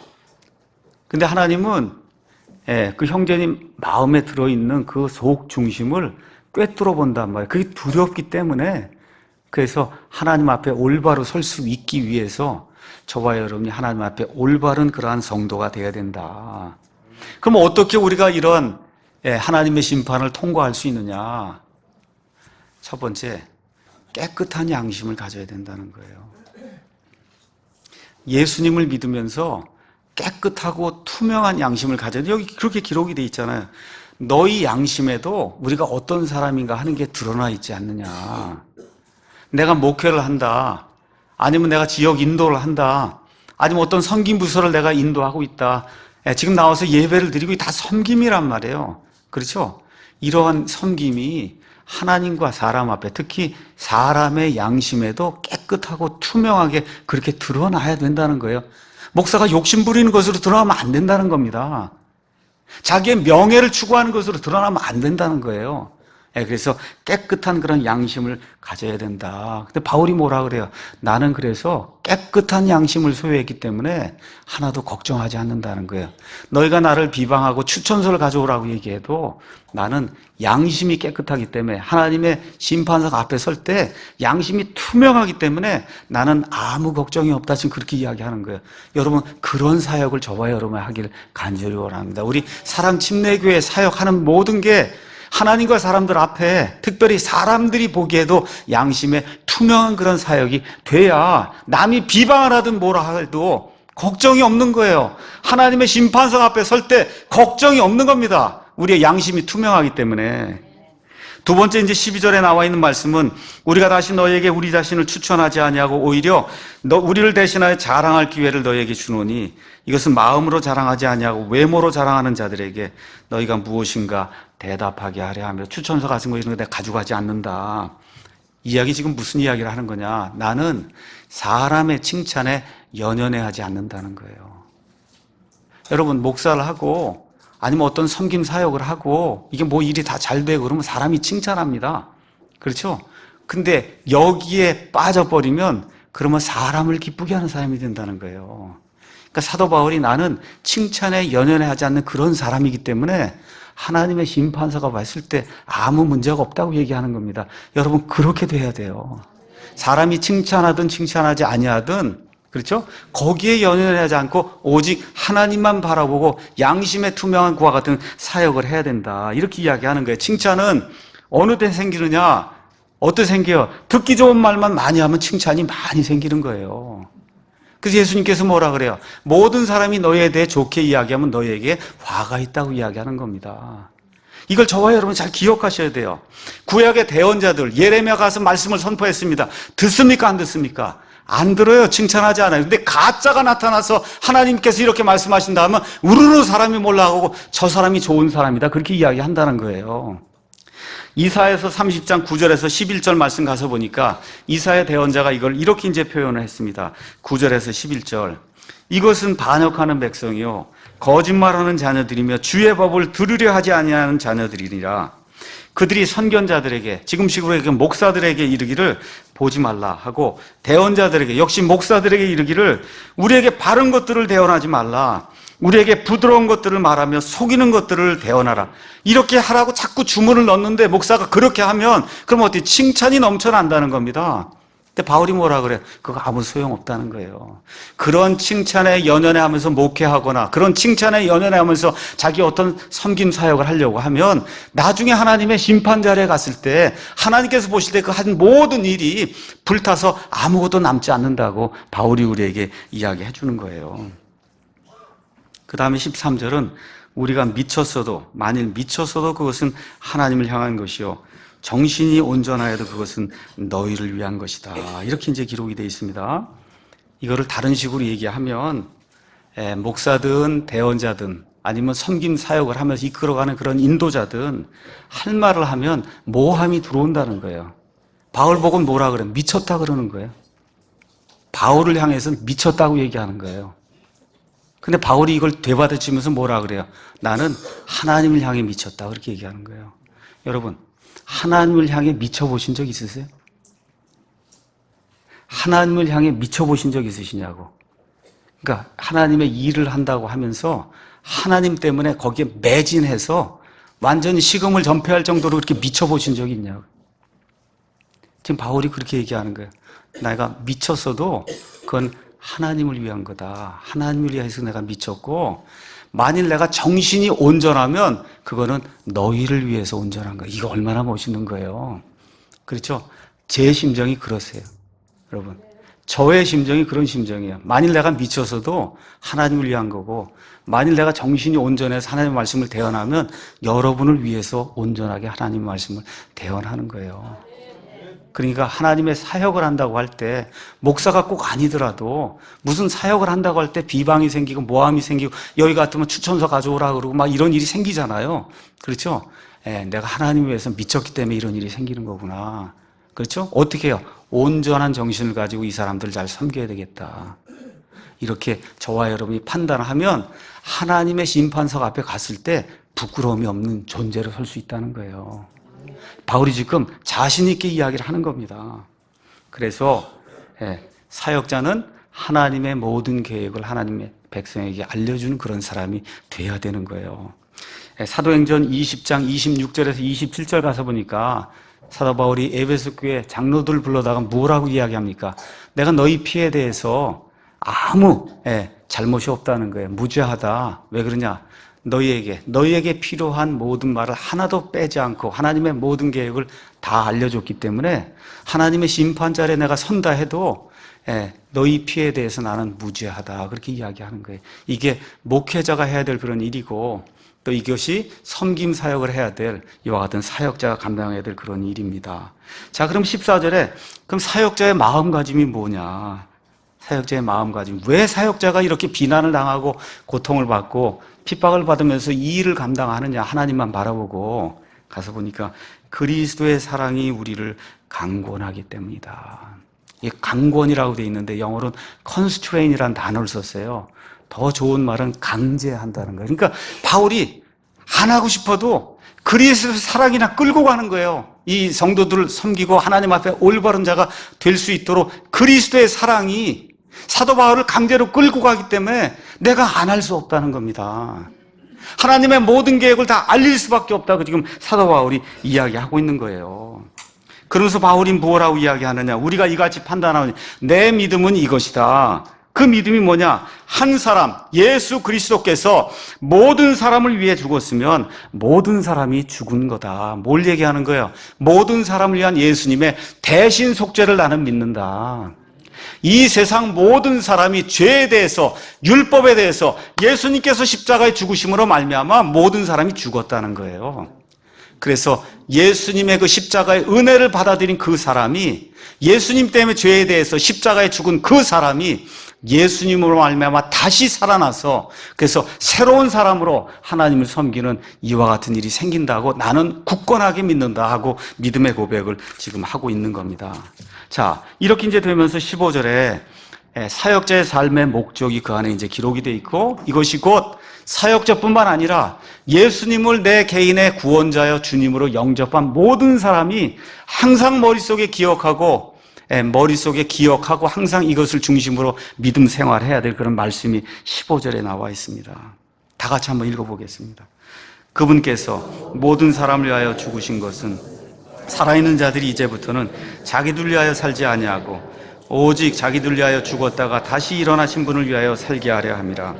근데 하나님은 그 형제님 마음에 들어있는 그 속 중심을 꿰뚫어 본단 말이에요. 그게 두렵기 때문에 그래서 하나님 앞에 올바로 설 수 있기 위해서 저와 여러분이 하나님 앞에 올바른 그러한 성도가 되어야 된다. 그럼 어떻게 우리가 이런 하나님의 심판을 통과할 수 있느냐? 첫 번째, 깨끗한 양심을 가져야 된다는 거예요. 예수님을 믿으면서 깨끗하고 투명한 양심을 가져야 돼요. 여기 그렇게 기록이 돼 있잖아요. 너희 양심에도 우리가 어떤 사람인가 하는 게 드러나 있지 않느냐. 내가 목회를 한다. 아니면 내가 지역 인도를 한다. 아니면 어떤 섬김 부서를 내가 인도하고 있다. 지금 나와서 예배를 드리고 다 섬김이란 말이에요. 그렇죠? 이러한 섬김이 하나님과 사람 앞에 특히 사람의 양심에도 깨끗하고 투명하게 그렇게 드러나야 된다는 거예요. 목사가 욕심 부리는 것으로 드러나면 안 된다는 겁니다. 자기의 명예를 추구하는 것으로 드러나면 안 된다는 거예요. 그래서 깨끗한 그런 양심을 가져야 된다. 근데 바울이 뭐라 그래요? 나는 그래서 깨끗한 양심을 소유했기 때문에 하나도 걱정하지 않는다는 거예요. 너희가 나를 비방하고 추천서를 가져오라고 얘기해도 나는 양심이 깨끗하기 때문에 하나님의 심판석 앞에 설 때 양심이 투명하기 때문에 나는 아무 걱정이 없다. 지금 그렇게 이야기하는 거예요. 여러분 그런 사역을 저와 여러분 하길 간절히 원합니다. 우리 사랑 침례교회 사역하는 모든 게 하나님과 사람들 앞에 특별히 사람들이 보기에도 양심에 투명한 그런 사역이 돼야 남이 비방을 하든 뭐라 해도 걱정이 없는 거예요. 하나님의 심판석 앞에 설 때 걱정이 없는 겁니다. 우리의 양심이 투명하기 때문에. 두 번째 이제 12절에 나와 있는 말씀은 우리가 다시 너에게 우리 자신을 추천하지 아니하고 오히려 우리를 대신하여 자랑할 기회를 너에게 주노니 이것은 마음으로 자랑하지 아니하고 외모로 자랑하는 자들에게 너희가 무엇인가 대답하게 하려 하며 추천서 같은 거 이런 거 내가 가져가지 않는다. 이야기 지금 무슨 이야기를 하는 거냐? 나는 사람의 칭찬에 연연해하지 않는다는 거예요. 여러분 목사를 하고 아니면 어떤 섬김 사역을 하고 이게 뭐 일이 다 잘 되고 그러면 사람이 칭찬합니다. 그렇죠? 근데 여기에 빠져버리면 그러면 사람을 기쁘게 하는 사람이 된다는 거예요. 그러니까 사도 바울이 나는 칭찬에 연연하지 않는 그런 사람이기 때문에 하나님의 심판서가 봤을 때 아무 문제가 없다고 얘기하는 겁니다. 여러분, 그렇게 돼야 돼요. 사람이 칭찬하든 칭찬하지 아니하든, 그렇죠? 거기에 연연하지 않고 오직 하나님만 바라보고 양심의 투명한 구와 같은 사역을 해야 된다. 이렇게 이야기하는 거예요. 칭찬은 어느 때 생기느냐? 어떻게 생겨요? 듣기 좋은 말만 많이 하면 칭찬이 많이 생기는 거예요. 그래서 예수님께서 뭐라 그래요? 모든 사람이 너희에 대해 좋게 이야기하면 너희에게 화가 있다고 이야기하는 겁니다. 이걸 저와 여러분 잘 기억하셔야 돼요. 구약의 대언자들, 예레미야 가서 말씀을 선포했습니다. 듣습니까? 안 듣습니까? 안 들어요. 칭찬하지 않아요. 근데 가짜가 나타나서 하나님께서 이렇게 말씀하신다 하면 우르르 사람이 몰라가고 저 사람이 좋은 사람이다. 그렇게 이야기한다는 거예요. 이사야서 30장 9절에서 11절 말씀 가서 보니까 이사야 대언자가 이걸 이렇게 이제 표현을 했습니다. 9절에서 11절. 이것은 반역하는 백성이요 거짓말하는 자녀들이며 주의 법을 들으려 하지 아니하는 자녀들이니라. 그들이 선견자들에게, 지금식으로 목사들에게 이르기를 보지 말라 하고, 대언자들에게, 역시 목사들에게 이르기를 우리에게 바른 것들을 대언하지 말라, 우리에게 부드러운 것들을 말하며 속이는 것들을 대언하라. 이렇게 하라고 자꾸 주문을 넣는데 목사가 그렇게 하면 그럼 어떻게 칭찬이 넘쳐난다는 겁니다. 근데 바울이 뭐라 그래요? 그거 아무 소용없다는 거예요. 그런 칭찬에 연연해 하면서 목회하거나 그런 칭찬에 연연해 하면서 자기 어떤 섬김 사역을 하려고 하면 나중에 하나님의 심판 자리에 갔을 때 하나님께서 보실 때 그 한 모든 일이 불타서 아무것도 남지 않는다고 바울이 우리에게 이야기해 주는 거예요. 그 다음에 13절은 우리가 미쳤어도, 만일 미쳤어도 그것은 하나님을 향한 것이요 정신이 온전하여도 그것은 너희를 위한 것이다. 이렇게 이제 기록이 되어 있습니다. 이거를 다른 식으로 얘기하면 목사든 대언자든 아니면 섬김 사역을 하면서 이끌어가는 그런 인도자든 할 말을 하면 모함이 들어온다는 거예요. 바울 보고 뭐라 그래요? 미쳤다 그러는 거예요. 바울을 향해서 미쳤다고 얘기하는 거예요. 근데 바울이 이걸 되받아치면서 뭐라 그래요? 나는 하나님을 향해 미쳤다. 그렇게 얘기하는 거예요. 여러분, 하나님을 향해 미쳐보신 적 있으세요? 하나님을 향해 미쳐보신 적 있으시냐고. 그러니까 하나님의 일을 한다고 하면서 하나님 때문에 거기에 매진해서 완전히 식음을 전폐할 정도로 그렇게 미쳐보신 적이 있냐고. 지금 바울이 그렇게 얘기하는 거예요. 내가 미쳤어도 그건 하나님을 위한 거다. 하나님을 위해서 내가 미쳤고, 만일 내가 정신이 온전하면 그거는 너희를 위해서 온전한 거야. 이거 얼마나 멋있는 거예요. 그렇죠? 제 심정이 그러세요. 여러분, 저의 심정이 그런 심정이에요. 만일 내가 미쳐서도 하나님을 위한 거고, 만일 내가 정신이 온전해서 하나님의 말씀을 대언하면 여러분을 위해서 온전하게 하나님의 말씀을 대언하는 거예요. 그러니까 하나님의 사역을 한다고 할 때 목사가 꼭 아니더라도 무슨 사역을 한다고 할 때 비방이 생기고 모함이 생기고 여기 같으면 추천서 가져오라 그러고 막 이런 일이 생기잖아요. 그렇죠? 내가 하나님을 위해서 미쳤기 때문에 이런 일이 생기는 거구나. 그렇죠? 어떻게 해요? 온전한 정신을 가지고 이 사람들을 잘 섬겨야 되겠다. 이렇게 저와 여러분이 판단하면 하나님의 심판석 앞에 갔을 때 부끄러움이 없는 존재로 설 수 있다는 거예요. 바울이 지금 자신 있게 이야기를 하는 겁니다. 그래서 사역자는 하나님의 모든 계획을 하나님의 백성에게 알려주는 그런 사람이 돼야 되는 거예요. 사도행전 20장 26절에서 27절 가서 보니까 사도 바울이 에베소 교회 장로들을 불러다가 뭐라고 이야기합니까? 내가 너희 피에 대해서 아무 잘못이 없다는 거예요. 무죄하다. 왜 그러냐? 너희에게 필요한 모든 말을 하나도 빼지 않고 하나님의 모든 계획을 다 알려줬기 때문에 하나님의 심판 자리에 내가 선다 해도 너희 피에 대해서 나는 무죄하다. 그렇게 이야기하는 거예요. 이게 목회자가 해야 될 그런 일이고 또 이것이 섬김 사역을 해야 될 이와 같은 사역자가 감당해야 될 그런 일입니다. 자, 그럼 14절에 그럼 사역자의 마음가짐이 뭐냐? 사역자의 마음가짐. 왜 사역자가 이렇게 비난을 당하고 고통을 받고 핍박을 받으면서 이 일을 감당하느냐? 하나님만 바라보고 가서 보니까 그리스도의 사랑이 우리를 강권하기 때문이다. 이 강권이라고 되어 있는데 영어로는 constrain이라는 단어를 썼어요. 더 좋은 말은 강제한다는 거예요. 그러니까 바울이 안 하고 싶어도 그리스도의 사랑이나 끌고 가는 거예요. 이 성도들을 섬기고 하나님 앞에 올바른 자가 될 수 있도록 그리스도의 사랑이 사도 바울을 강제로 끌고 가기 때문에 내가 안 할 수 없다는 겁니다. 하나님의 모든 계획을 다 알릴 수밖에 없다고 지금 사도 바울이 이야기하고 있는 거예요. 그러면서 바울이 뭐라고 이야기하느냐? 우리가 이같이 판단하니 내 믿음은 이것이다. 그 믿음이 뭐냐? 한 사람, 예수 그리스도께서 모든 사람을 위해 죽었으면 모든 사람이 죽은 거다. 뭘 얘기하는 거예요? 모든 사람을 위한 예수님의 대신 속죄를 나는 믿는다. 이 세상 모든 사람이 죄에 대해서, 율법에 대해서 예수님께서 십자가에 죽으심으로 말미암아 모든 사람이 죽었다는 거예요. 그래서 예수님의 그 십자가의 은혜를 받아들인 그 사람이, 예수님 때문에 죄에 대해서 십자가에 죽은 그 사람이 예수님으로 말미암아 다시 살아나서, 그래서 새로운 사람으로 하나님을 섬기는 이와 같은 일이 생긴다고 나는 굳건하게 믿는다 하고 믿음의 고백을 지금 하고 있는 겁니다. 자, 이렇게 이제 되면서 15절에 사역자의 삶의 목적이 그 안에 이제 기록이 되어 있고, 이것이 곧 사역자뿐만 아니라 예수님을 내 개인의 구원자여 주님으로 영접한 모든 사람이 항상 머릿속에 기억하고 항상 이것을 중심으로 믿음 생활해야 될 그런 말씀이 15절에 나와 있습니다. 다 같이 한번 읽어보겠습니다. 그분께서 모든 사람을 위하여 죽으신 것은 살아있는 자들이 이제부터는 자기들 위하여 살지 아니하고 오직 자기들 위하여 죽었다가 다시 일어나신 분을 위하여 살게 하려 함이라.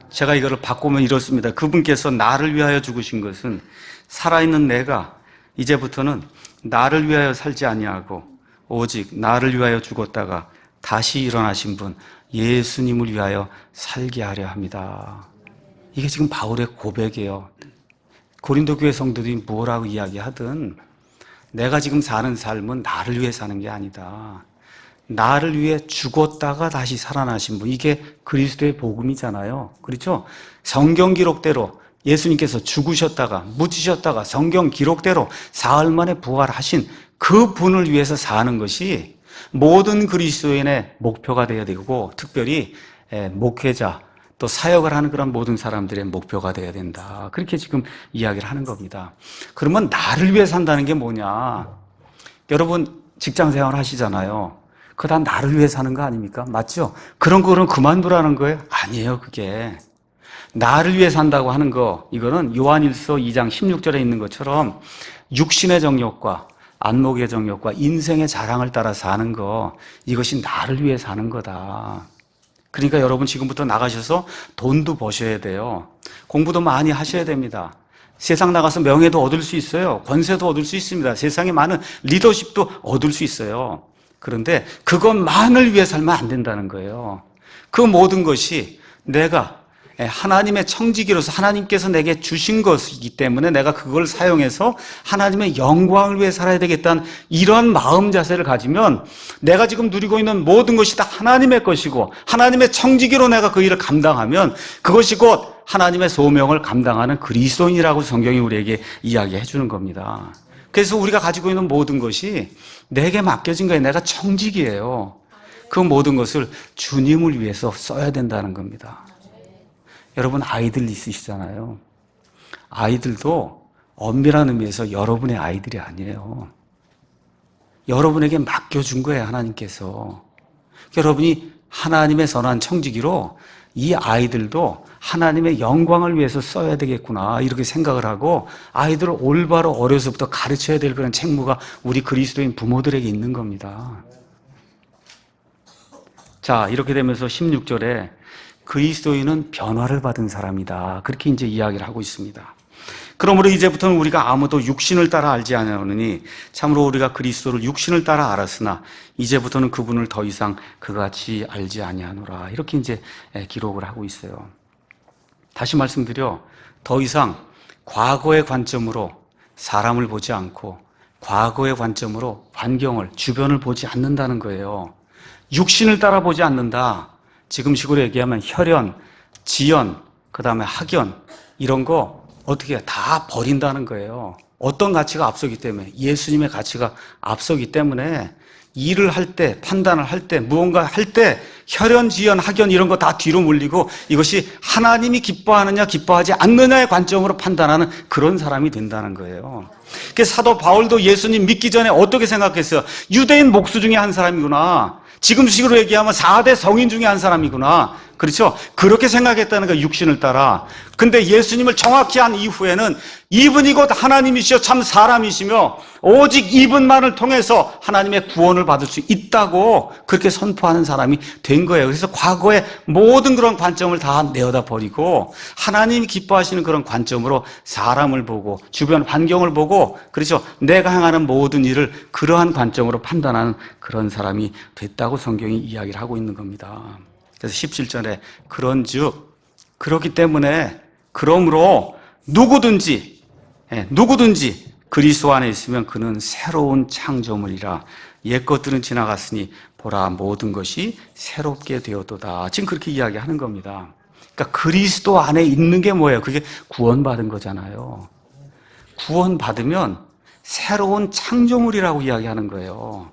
제가 이거를 바꾸면 이렇습니다. 그분께서 나를 위하여 죽으신 것은 살아있는 내가 이제부터는 나를 위하여 살지 아니하고 오직 나를 위하여 죽었다가 다시 일어나신 분 예수님을 위하여 살게 하려 합니다. 이게 지금 바울의 고백이에요. 고린도 교회 성도들이 뭐라고 이야기하든 내가 지금 사는 삶은 나를 위해 사는 게 아니다. 나를 위해 죽었다가 다시 살아나신 분, 이게 그리스도의 복음이잖아요. 그렇죠? 성경 기록대로 예수님께서 죽으셨다가 묻히셨다가 성경 기록대로 사흘 만에 부활하신 그 분을 위해서 사는 것이 모든 그리스도인의 목표가 되어야 되고, 특별히 목회자 또 사역을 하는 그런 모든 사람들의 목표가 되어야 된다. 그렇게 지금 이야기를 하는 겁니다. 그러면 나를 위해 산다는 게 뭐냐? 여러분 직장 생활 하시잖아요. 그거 다 나를 위해 사는 거 아닙니까? 맞죠? 그런 거는 그만두라는 거예요? 아니에요. 그게 나를 위해 산다고 하는 거, 이거는 요한일서 2장 16절에 있는 것처럼 육신의 정욕과 안목의 정욕과 인생의 자랑을 따라 사는 거, 이것이 나를 위해 사는 거다. 그러니까 여러분 지금부터 나가셔서 돈도 버셔야 돼요. 공부도 많이 하셔야 됩니다. 세상 나가서 명예도 얻을 수 있어요. 권세도 얻을 수 있습니다. 세상에 많은 리더십도 얻을 수 있어요. 그런데 그것만을 위해 살면 안 된다는 거예요. 그 모든 것이 내가 하나님의 청지기로서 하나님께서 내게 주신 것이기 때문에 내가 그걸 사용해서 하나님의 영광을 위해 살아야 되겠다는 이런 마음 자세를 가지면 내가 지금 누리고 있는 모든 것이 다 하나님의 것이고 하나님의 청지기로 내가 그 일을 감당하면 그것이 곧 하나님의 소명을 감당하는 그리스도인이라고 성경이 우리에게 이야기해 주는 겁니다. 그래서 우리가 가지고 있는 모든 것이 내게 맡겨진 거예요. 내가 청직이에요. 그 모든 것을 주님을 위해서 써야 된다는 겁니다. 여러분 아이들 있으시잖아요. 아이들도 엄밀한 의미에서 여러분의 아이들이 아니에요. 여러분에게 맡겨준 거예요. 하나님께서. 여러분이 하나님의 선한 청지기로 이 아이들도 하나님의 영광을 위해서 써야 되겠구나 이렇게 생각을 하고 아이들을 올바로 어려서부터 가르쳐야 될 그런 책무가 우리 그리스도인 부모들에게 있는 겁니다. 자, 이렇게 되면서 16절에 그리스도인은 변화를 받은 사람이다. 그렇게 이제 이야기를 하고 있습니다. 그러므로 이제부터는 우리가 아무도 육신을 따라 알지 아니하노니 참으로 우리가 그리스도를 육신을 따라 알았으나 이제부터는 그분을 더 이상 그같이 알지 아니하노라. 이렇게 이제 기록을 하고 있어요. 다시 말씀드려 더 이상 과거의 관점으로 사람을 보지 않고 과거의 관점으로 환경을, 주변을 보지 않는다는 거예요. 육신을 따라 보지 않는다. 지금식으로 얘기하면 혈연, 지연, 그 다음에 학연 이런 거 어떻게 다 버린다는 거예요. 어떤 가치가 앞서기 때문에, 예수님의 가치가 앞서기 때문에 일을 할 때, 판단을 할 때, 무언가 할 때 혈연, 지연, 학연 이런 거 다 뒤로 물리고 이것이 하나님이 기뻐하느냐 기뻐하지 않느냐의 관점으로 판단하는 그런 사람이 된다는 거예요. 그래서 사도 바울도 예수님 믿기 전에 어떻게 생각했어요? 유대인 목수 중에 한 사람이구나. 지금식으로 얘기하면 4대 성인 중에 한 사람이구나. 그렇죠? 그렇게 생각했다는 거예요, 육신을 따라. 근데 예수님을 정확히 한 이후에는 이분이 곧 하나님이시여 참 사람이시며 오직 이분만을 통해서 하나님의 구원을 받을 수 있다고 그렇게 선포하는 사람이 된 거예요. 그래서 과거의 모든 그런 관점을 다 내어다 버리고 하나님이 기뻐하시는 그런 관점으로 사람을 보고 주변 환경을 보고, 그렇죠? 내가 행하는 모든 일을 그러한 관점으로 판단하는 그런 사람이 됐다고 성경이 이야기를 하고 있는 겁니다. 그래서 17절에 그런즉 그렇기 때문에 그러므로 누구든지 그리스도 안에 있으면 그는 새로운 창조물이라 옛 것들은 지나갔으니 보라 모든 것이 새롭게 되었도다. 지금 그렇게 이야기하는 겁니다. 그러니까 그리스도 안에 있는 게 뭐예요? 그게 구원받은 거잖아요. 구원받으면 새로운 창조물이라고 이야기하는 거예요.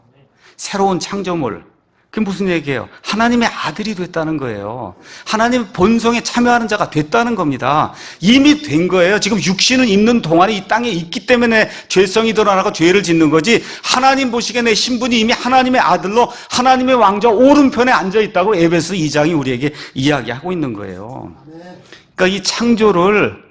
새로운 창조물. 그게 무슨 얘기예요? 하나님의 아들이 됐다는 거예요. 하나님의 본성에 참여하는 자가 됐다는 겁니다. 이미 된 거예요. 지금 육신은 있는 동안에 이 땅에 있기 때문에 죄성이 드러나고 죄를 짓는 거지, 하나님 보시기에 내 신분이 이미 하나님의 아들로 하나님의 왕좌 오른편에 앉아 있다고 에베소 2장이 우리에게 이야기하고 있는 거예요. 그러니까 이 창조를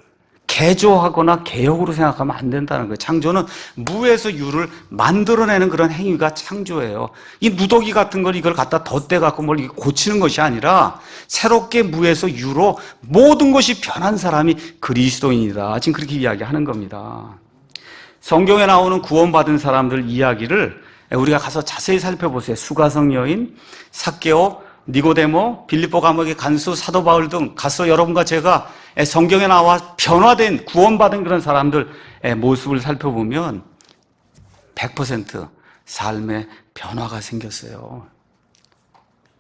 개조하거나 개혁으로 생각하면 안 된다는 거예요. 창조는 무에서 유를 만들어내는 그런 행위가 창조예요. 이 누더기 같은 걸 이걸 갖다 덧대갖고 뭘 고치는 것이 아니라 새롭게 무에서 유로 모든 것이 변한 사람이 그리스도인이다. 지금 그렇게 이야기하는 겁니다. 성경에 나오는 구원받은 사람들 이야기를 우리가 가서 자세히 살펴보세요. 수가성 여인, 삭개오, 니고데모, 빌립보 감옥의 간수, 사도 바울 등 가서 여러분과 제가 성경에 나와 변화된 구원받은 그런 사람들의 모습을 살펴보면 100% 삶의 변화가 생겼어요.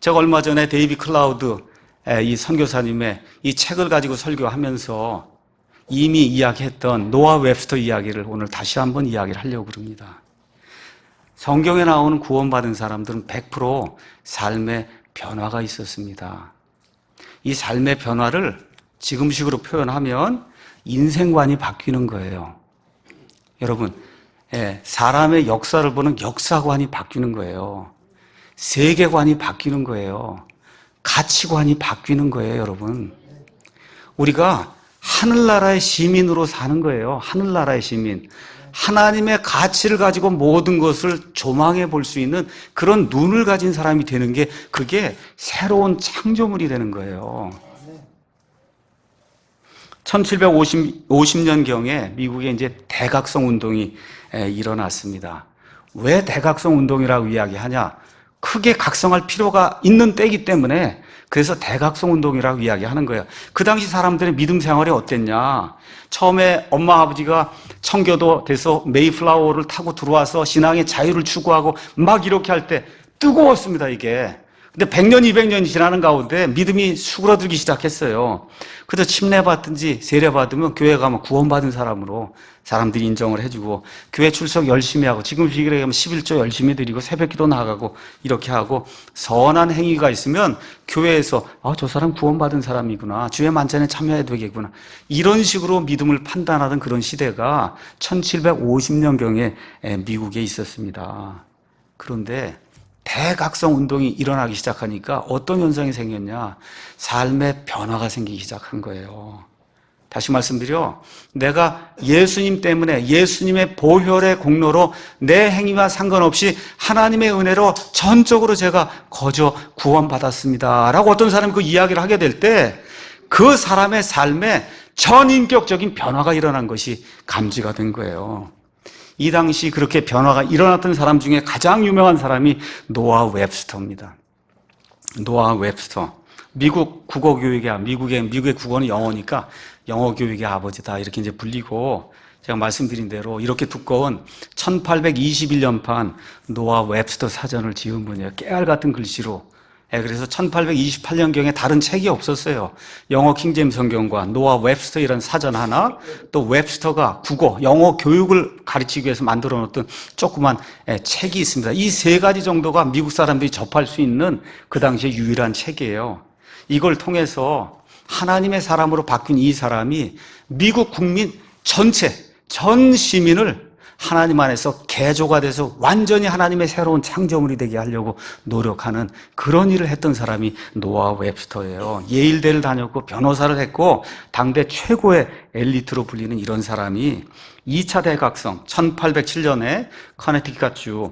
제가 얼마 전에 데이비 클라우드 이 선교사님의 이 책을 가지고 설교하면서 이미 이야기했던 노아 웹스터 이야기를 오늘 다시 한번 이야기를 하려고 합니다. 성경에 나오는 구원받은 사람들은 100% 삶의 변화가 있었습니다. 이 삶의 변화를 지금식으로 표현하면 인생관이 바뀌는 거예요. 여러분, 사람의 역사를 보는 역사관이 바뀌는 거예요. 세계관이 바뀌는 거예요. 가치관이 바뀌는 거예요, 여러분. 우리가 하늘나라의 시민으로 사는 거예요. 하늘나라의 시민. 하나님의 가치를 가지고 모든 것을 조망해 볼 수 있는 그런 눈을 가진 사람이 되는 게, 그게 새로운 창조물이 되는 거예요. 1750년경에 미국에 이제 대각성 운동이 일어났습니다. 왜 대각성 운동이라고 이야기하냐? 크게 각성할 필요가 있는 때이기 때문에 그래서 대각성 운동이라고 이야기하는 거예요. 그 당시 사람들의 믿음 생활이 어땠냐? 처음에 엄마 아버지가 청교도 돼서 메이플라워를 타고 들어와서 신앙의 자유를 추구하고 막 이렇게 할 때 뜨거웠습니다, 이게. 근데 100년, 200년이 지나는 가운데 믿음이 수그러들기 시작했어요. 그래서 침례받든지 세례받으면 교회 가면 구원받은 사람으로 사람들이 인정을 해주고, 교회 출석 열심히 하고, 지금 시기로 하면 11조 열심히 드리고 새벽기도 나가고 이렇게 하고, 선한 행위가 있으면 교회에서 저 사람 구원받은 사람이구나, 주의 만찬에 참여해야 되겠구나, 이런 식으로 믿음을 판단하던 그런 시대가 1750년경에 미국에 있었습니다. 그런데 대각성 운동이 일어나기 시작하니까 어떤 현상이 생겼냐? 삶의 변화가 생기기 시작한 거예요. 다시 말씀드려, 내가 예수님 때문에, 예수님의 보혈의 공로로 내 행위와 상관없이 하나님의 은혜로 전적으로 제가 거저 구원받았습니다 라고 어떤 사람이 그 이야기를 하게 될 때 그 사람의 삶에 전인격적인 변화가 일어난 것이 감지가 된 거예요. 이 당시 그렇게 변화가 일어났던 사람 중에 가장 유명한 사람이 노아 웹스터입니다. 노아 웹스터. 미국 국어교육의, 미국의 국어는 영어니까 영어 교육의 아버지다, 이렇게 이제 불리고, 제가 말씀드린 대로 이렇게 두꺼운 1821년판 노아 웹스터 사전을 지은 분이에요. 깨알 같은 글씨로 그래서 1828년경에 다른 책이 없었어요. 영어 킹제임 성경과 노아 웹스터 이런 사전 하나, 또 웹스터가 국어, 영어 교육을 가르치기 위해서 만들어 놓던 조그만 책이 있습니다. 이 세 가지 정도가 미국 사람들이 접할 수 있는 그 당시에 유일한 책이에요. 이걸 통해서 하나님의 사람으로 바뀐 이 사람이 미국 국민 전체, 전 시민을 하나님 안에서 개조가 돼서 완전히 하나님의 새로운 창조물이 되게 하려고 노력하는 그런 일을 했던 사람이 노아 웹스터예요. 예일대를 다녔고 변호사를 했고 당대 최고의 엘리트로 불리는 이런 사람이 2차 대각성 1807년에 커네티컷주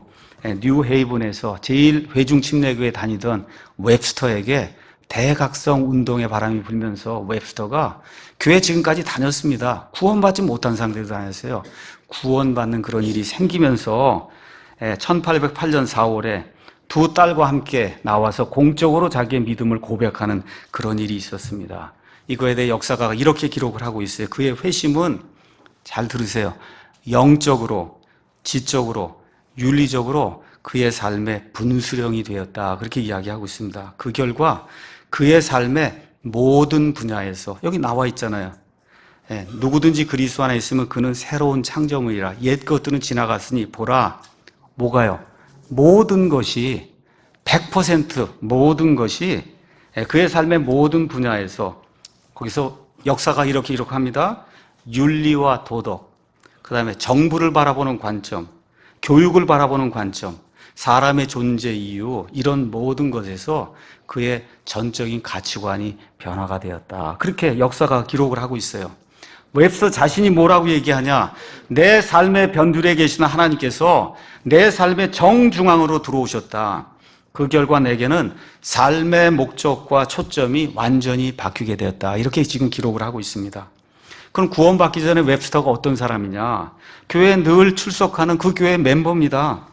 뉴헤이븐에서 제일 회중 침례교회 다니던 웹스터에게 대각성 운동의 바람이 불면서 웹스터가 교회 지금까지 다녔습니다. 구원받지 못한 상태로 다녔어요. 구원받는 그런 일이 생기면서 1808년 4월에 두 딸과 함께 나와서 공적으로 자기의 믿음을 고백하는 그런 일이 있었습니다. 이거에 대해 역사가가 이렇게 기록을 하고 있어요. 그의 회심은, 잘 들으세요, 영적으로, 지적으로, 윤리적으로 그의 삶의 분수령이 되었다, 그렇게 이야기하고 있습니다. 그 결과 그의 삶의 모든 분야에서, 여기 나와 있잖아요. 누구든지 그리스도 안에 있으면 그는 새로운 창조물이라. 옛 것들은 지나갔으니 보라, 뭐가요? 모든 것이 100% 모든 것이 그의 삶의 모든 분야에서, 거기서 역사가 이렇게 기록합니다. 윤리와 도덕, 그 다음에 정부를 바라보는 관점, 교육을 바라보는 관점, 사람의 존재 이유, 이런 모든 것에서 그의 전적인 가치관이 변화가 되었다, 그렇게 역사가 기록을 하고 있어요. 웹스터 자신이 뭐라고 얘기하냐? 내 삶의 변두리에 계시는 하나님께서 내 삶의 정중앙으로 들어오셨다. 그 결과 내게는 삶의 목적과 초점이 완전히 바뀌게 되었다, 이렇게 지금 기록을 하고 있습니다. 그럼 구원받기 전에 웹스터가 어떤 사람이냐? 교회에 늘 출석하는 그 교회 멤버입니다.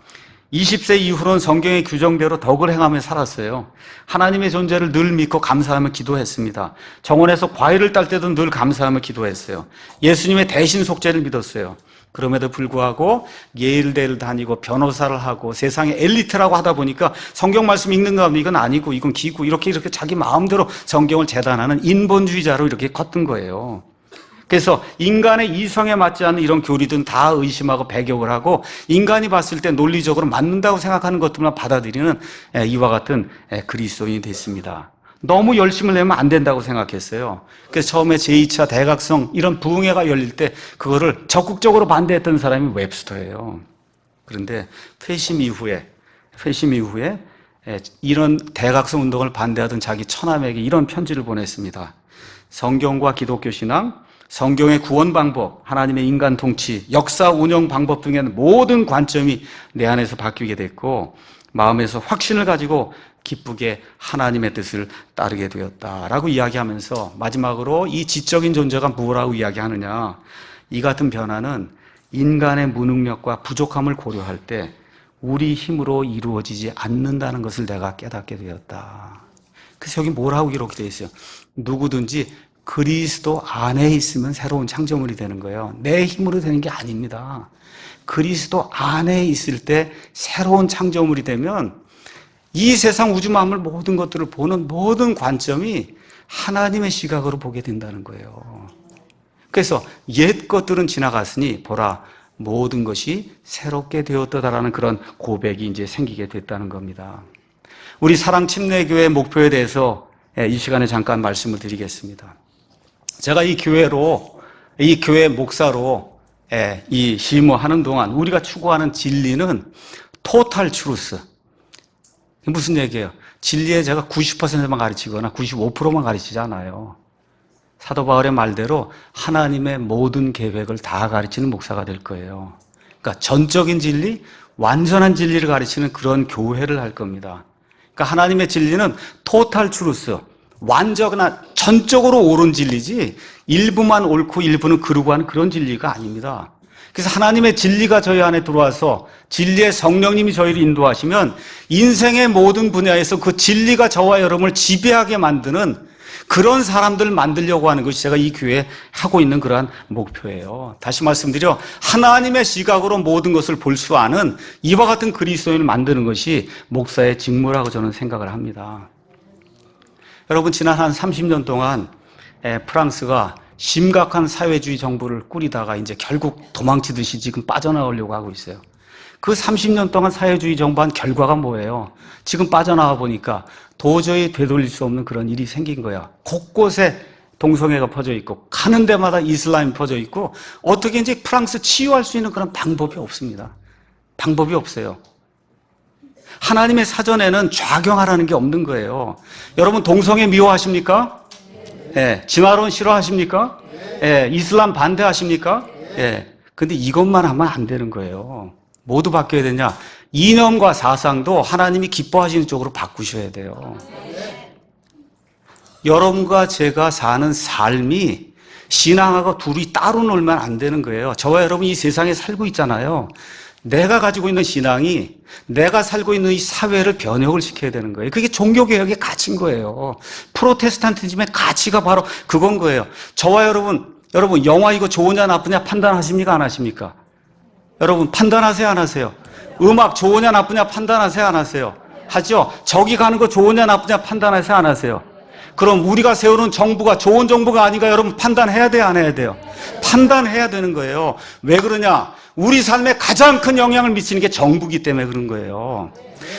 20세 이후로는 성경의 규정대로 덕을 행하며 살았어요. 하나님의 존재를 늘 믿고 감사하며 기도했습니다. 정원에서 과일을 딸 때도 늘 감사하며 기도했어요. 예수님의 대신 속죄를 믿었어요. 그럼에도 불구하고 예일대를 다니고 변호사를 하고 세상의 엘리트라고 하다 보니까 성경 말씀 읽는가 하면 이건 아니고 이건 기고, 이렇게 자기 마음대로 성경을 재단하는 인본주의자로 이렇게 컸던 거예요. 그래서 인간의 이성에 맞지 않는 이런 교리들은 다 의심하고 배격을 하고 인간이 봤을 때 논리적으로 맞는다고 생각하는 것들만 받아들이는 이와 같은 그리스도인이 됐습니다. 너무 열심을 내면 안 된다고 생각했어요. 그래서 처음에 제2차 대각성 이런 부흥회가 열릴 때 그거를 적극적으로 반대했던 사람이 웹스터예요. 그런데 회심 이후에 이런 대각성 운동을 반대하던 자기 처남에게 이런 편지를 보냈습니다. 성경과 기독교 신앙, 성경의 구원 방법, 하나님의 인간 통치, 역사 운영 방법 등의 모든 관점이 내 안에서 바뀌게 됐고 마음에서 확신을 가지고 기쁘게 하나님의 뜻을 따르게 되었다라고 이야기하면서 마지막으로 이 지적인 존재가 뭐라고 이야기하느냐? 이 같은 변화는 인간의 무능력과 부족함을 고려할 때 우리 힘으로 이루어지지 않는다는 것을 내가 깨닫게 되었다. 그래서 여기 뭐라고 기록이 되어 있어요? 누구든지 그리스도 안에 있으면 새로운 창조물이 되는 거예요. 내 힘으로 되는 게 아닙니다. 그리스도 안에 있을 때 새로운 창조물이 되면 이 세상 우주 만물 모든 것들을 보는 모든 관점이 하나님의 시각으로 보게 된다는 거예요. 그래서 옛 것들은 지나갔으니 보라, 모든 것이 새롭게 되었다라는 그런 고백이 이제 생기게 됐다는 겁니다. 우리 사랑 침례교회의 목표에 대해서 이 시간에 잠깐 말씀을 드리겠습니다. 제가 이 교회 목사로 이 심호하는 동안 우리가 추구하는 진리는 토탈 트루스. 무슨 얘기예요? 진리에 제가 90%만 가르치거나 95%만 가르치지 않아요. 사도 바울의 말대로 하나님의 모든 계획을 다 가르치는 목사가 될 거예요. 그러니까 전적인 진리, 완전한 진리를 가르치는 그런 교회를 할 겁니다. 그러니까 하나님의 진리는 토탈 트루스, 완전한 전적으로 옳은 진리지 일부만 옳고 일부는 그르고 하는 그런 진리가 아닙니다. 그래서 하나님의 진리가 저희 안에 들어와서 진리의 성령님이 저희를 인도하시면 인생의 모든 분야에서 그 진리가 저와 여러분을 지배하게 만드는 그런 사람들 만들려고 하는 것이 제가 이 교회에 하고 있는 그러한 목표예요. 다시 말씀드려 하나님의 시각으로 모든 것을 볼 수 아는 이와 같은 그리스도인을 만드는 것이 목사의 직무라고 저는 생각을 합니다. 여러분 지난 한 30년 동안 프랑스가 심각한 사회주의 정부를 꾸리다가 이제 결국 도망치듯이 지금 빠져나오려고 하고 있어요. 그 30년 동안 사회주의 정부한 결과가 뭐예요? 지금 빠져나와 보니까 도저히 되돌릴 수 없는 그런 일이 생긴 거야. 곳곳에 동성애가 퍼져 있고 가는 데마다 이슬람이 퍼져 있고 어떻게 이제 프랑스 치유할 수 있는 그런 방법이 없습니다. 방법이 없어요. 하나님의 사전에는 좌경하라는 게 없는 거예요. 여러분 동성애 미워하십니까? 예. 진화론 싫어하십니까? 예. 이슬람 반대하십니까? 예. 근데 이것만 하면 안 되는 거예요. 모두 바뀌어야 되냐? 이념과 사상도 하나님이 기뻐하시는 쪽으로 바꾸셔야 돼요. 여러분과 제가 사는 삶이 신앙하고 둘이 따로 놀면 안 되는 거예요. 저와 여러분이 이 세상에 살고 있잖아요. 내가 가지고 있는 신앙이 내가 살고 있는 이 사회를 변혁을 시켜야 되는 거예요. 그게 종교개혁의 가치인 거예요. 프로테스탄티즘의 가치가 바로 그건 거예요. 저와 여러분 영화 이거 좋으냐 나쁘냐 판단하십니까? 안 하십니까? 여러분 판단하세요? 안 하세요? 음악 좋으냐 나쁘냐 판단하세요? 안 하세요? 하죠? 저기 가는 거 좋으냐 나쁘냐 판단하세요? 안 하세요? 그럼 우리가 세우는 정부가 좋은 정부가 아닌가 여러분 판단해야 돼요? 안 해야 돼요? 판단해야 되는 거예요. 왜 그러냐? 우리 삶에 가장 큰 영향을 미치는 게 정부이기 때문에 그런 거예요.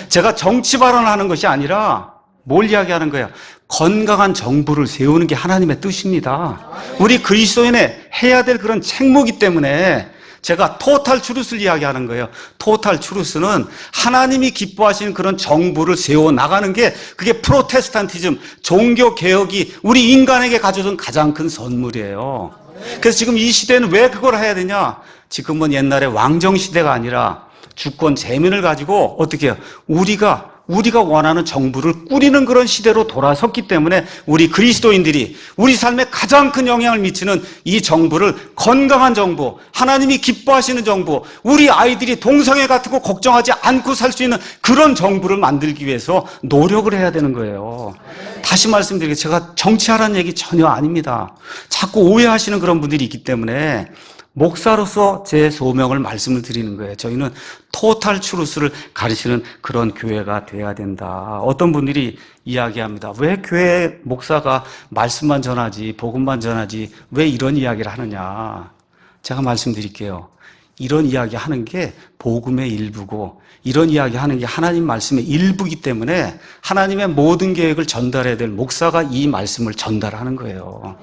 제가 정치 발언하는 것이 아니라 뭘 이야기하는 거예요? 건강한 정부를 세우는 게 하나님의 뜻입니다. 우리 그리스도인의 해야 될 그런 책무이기 때문에 제가 토탈 트루스를 이야기하는 거예요. 토탈 트루스는 하나님이 기뻐하시는 그런 정부를 세워나가는 게 그게 프로테스탄티즘, 종교개혁이 우리 인간에게 가져준 가장 큰 선물이에요. 그래서 지금 이 시대는 왜 그걸 해야 되냐? 지금은 옛날에 왕정시대가 아니라 주권 재민을 가지고 어떻게 해요? 우리가 원하는 정부를 꾸리는 그런 시대로 돌아섰기 때문에 우리 그리스도인들이 우리 삶에 가장 큰 영향을 미치는 이 정부를 건강한 정부, 하나님이 기뻐하시는 정부, 우리 아이들이 동성애 같은 거 걱정하지 않고 살 수 있는 그런 정부를 만들기 위해서 노력을 해야 되는 거예요. 다시 말씀드리게 제가 정치하라는 얘기 전혀 아닙니다. 자꾸 오해하시는 그런 분들이 있기 때문에 목사로서 제 소명을 말씀을 드리는 거예요. 저희는 토탈 트루스를 가르치는 그런 교회가 돼야 된다. 어떤 분들이 이야기합니다. 왜 교회 목사가 말씀만 전하지 복음만 전하지 왜 이런 이야기를 하느냐. 제가 말씀드릴게요. 이런 이야기 하는 게 복음의 일부고 이런 이야기 하는 게 하나님 말씀의 일부이기 때문에 하나님의 모든 계획을 전달해야 될 목사가 이 말씀을 전달하는 거예요.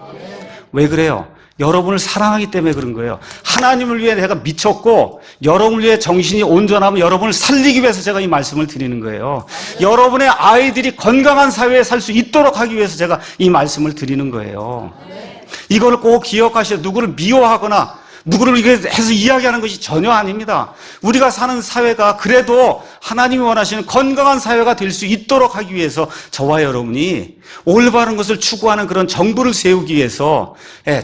왜 그래요? 여러분을 사랑하기 때문에 그런 거예요. 하나님을 위해 내가 미쳤고 여러분을 위해 정신이 온전하면 여러분을 살리기 위해서 제가 이 말씀을 드리는 거예요. 여러분의 아이들이 건강한 사회에 살 수 있도록 하기 위해서 제가 이 말씀을 드리는 거예요. 이걸 꼭 기억하셔야 누구를 미워하거나 누구를 해서 이야기하는 것이 전혀 아닙니다. 우리가 사는 사회가 그래도 하나님이 원하시는 건강한 사회가 될 수 있도록 하기 위해서 저와 여러분이 올바른 것을 추구하는 그런 정부를 세우기 위해서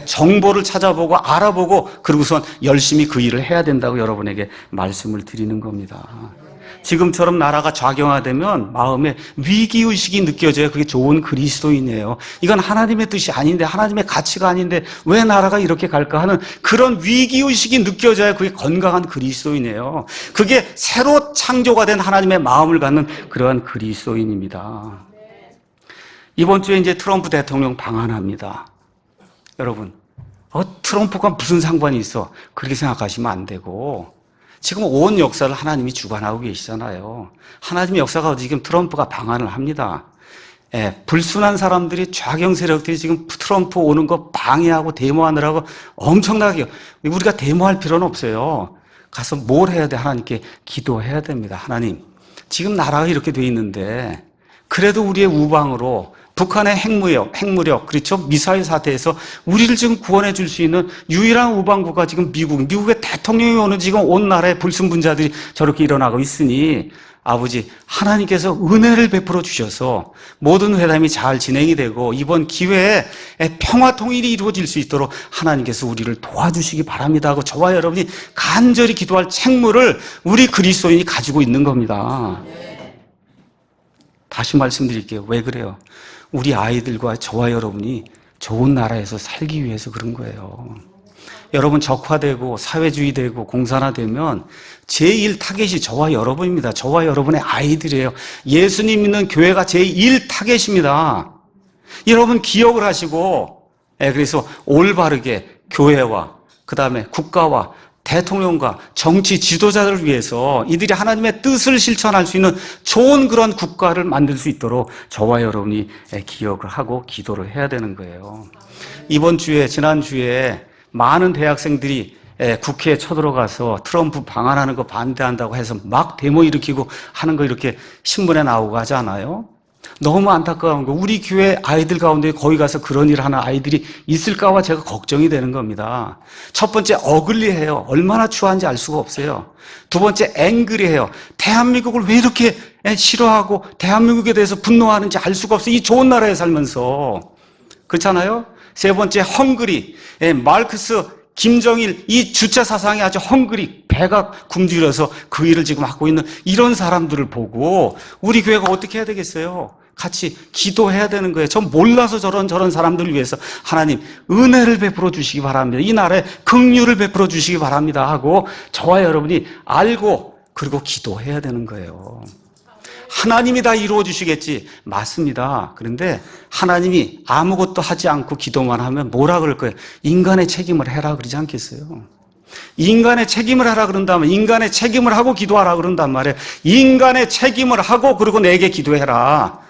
정보를 찾아보고 알아보고 그러고선 열심히 그 일을 해야 된다고 여러분에게 말씀을 드리는 겁니다. 지금처럼 나라가 좌경화되면 마음에 위기의식이 느껴져요. 그게 좋은 그리스도인이에요. 이건 하나님의 뜻이 아닌데 하나님의 가치가 아닌데 왜 나라가 이렇게 갈까 하는 그런 위기의식이 느껴져야 그게 건강한 그리스도인이에요. 그게 새로 창조가 된 하나님의 마음을 갖는 그러한 그리스도인입니다. 이번 주에 이제 트럼프 대통령 방한합니다. 여러분, 트럼프가 무슨 상관이 있어? 그렇게 생각하시면 안 되고 지금 온 역사를 하나님이 주관하고 계시잖아요. 하나님의 역사가 지금 트럼프가 방한을 합니다. 불순한 사람들이 좌경 세력들이 지금 트럼프 오는 거 방해하고 데모하느라고 엄청나게 우리가 데모할 필요는 없어요. 가서 뭘 해야 돼? 하나님께 기도해야 됩니다. 하나님, 지금 나라가 이렇게 돼 있는데 그래도 우리의 우방으로 북한의 핵무력, 그렇죠? 미사일 사태에서 우리를 지금 구원해 줄 수 있는 유일한 우방국가 지금 미국의 대통령이 오는 지금 온 나라의 불순분자들이 저렇게 일어나고 있으니 아버지 하나님께서 은혜를 베풀어 주셔서 모든 회담이 잘 진행이 되고 이번 기회에 평화 통일이 이루어질 수 있도록 하나님께서 우리를 도와주시기 바랍니다 하고 저와 여러분이 간절히 기도할 책무를 우리 그리스도인이 가지고 있는 겁니다. 다시 말씀드릴게요. 왜 그래요? 우리 아이들과 저와 여러분이 좋은 나라에서 살기 위해서 그런 거예요. 여러분 적화되고 사회주의되고 공산화되면 제1 타겟이 저와 여러분입니다. 저와 여러분의 아이들이에요. 예수님 믿는 교회가 제1 타겟입니다. 여러분 기억을 하시고, 그래서 올바르게 교회와 그 다음에 국가와 대통령과 정치 지도자들을 위해서 이들이 하나님의 뜻을 실천할 수 있는 좋은 그런 국가를 만들 수 있도록 저와 여러분이 기억을 하고 기도를 해야 되는 거예요. 이번 주에, 지난주에 많은 대학생들이 국회에 쳐들어가서 트럼프 방한하는 거 반대한다고 해서 막 데모 일으키고 하는 거 이렇게 신문에 나오고 하지 않아요? 너무 안타까운 거. 우리 교회 아이들 가운데 거기 가서 그런 일 하는 아이들이 있을까봐 제가 걱정이 되는 겁니다. 첫 번째, 어글리해요. 얼마나 추한지 알 수가 없어요. 두 번째, 앵그리해요. 대한민국을 왜 이렇게 싫어하고 대한민국에 대해서 분노하는지 알 수가 없어요. 이 좋은 나라에 살면서. 그렇잖아요? 세 번째, 헝그리. 마르크스, 김정일, 이 주체 사상이 아주 헝그리, 배가 굶주려서 그 일을 지금 하고 있는 이런 사람들을 보고 우리 교회가 어떻게 해야 되겠어요? 같이 기도해야 되는 거예요. 전 몰라서 저런 사람들을 위해서 하나님 은혜를 베풀어 주시기 바랍니다. 이 나라에 긍휼을 베풀어 주시기 바랍니다 하고 저와 여러분이 알고 그리고 기도해야 되는 거예요. 하나님이 다 이루어 주시겠지. 맞습니다. 그런데 하나님이 아무것도 하지 않고 기도만 하면 뭐라 그럴 거예요? 인간의 책임을 해라 그러지 않겠어요? 인간의 책임을 하라 그런다면 인간의 책임을 하고 기도하라 그런단 말이에요. 인간의 책임을 하고 그리고 내게 기도해라.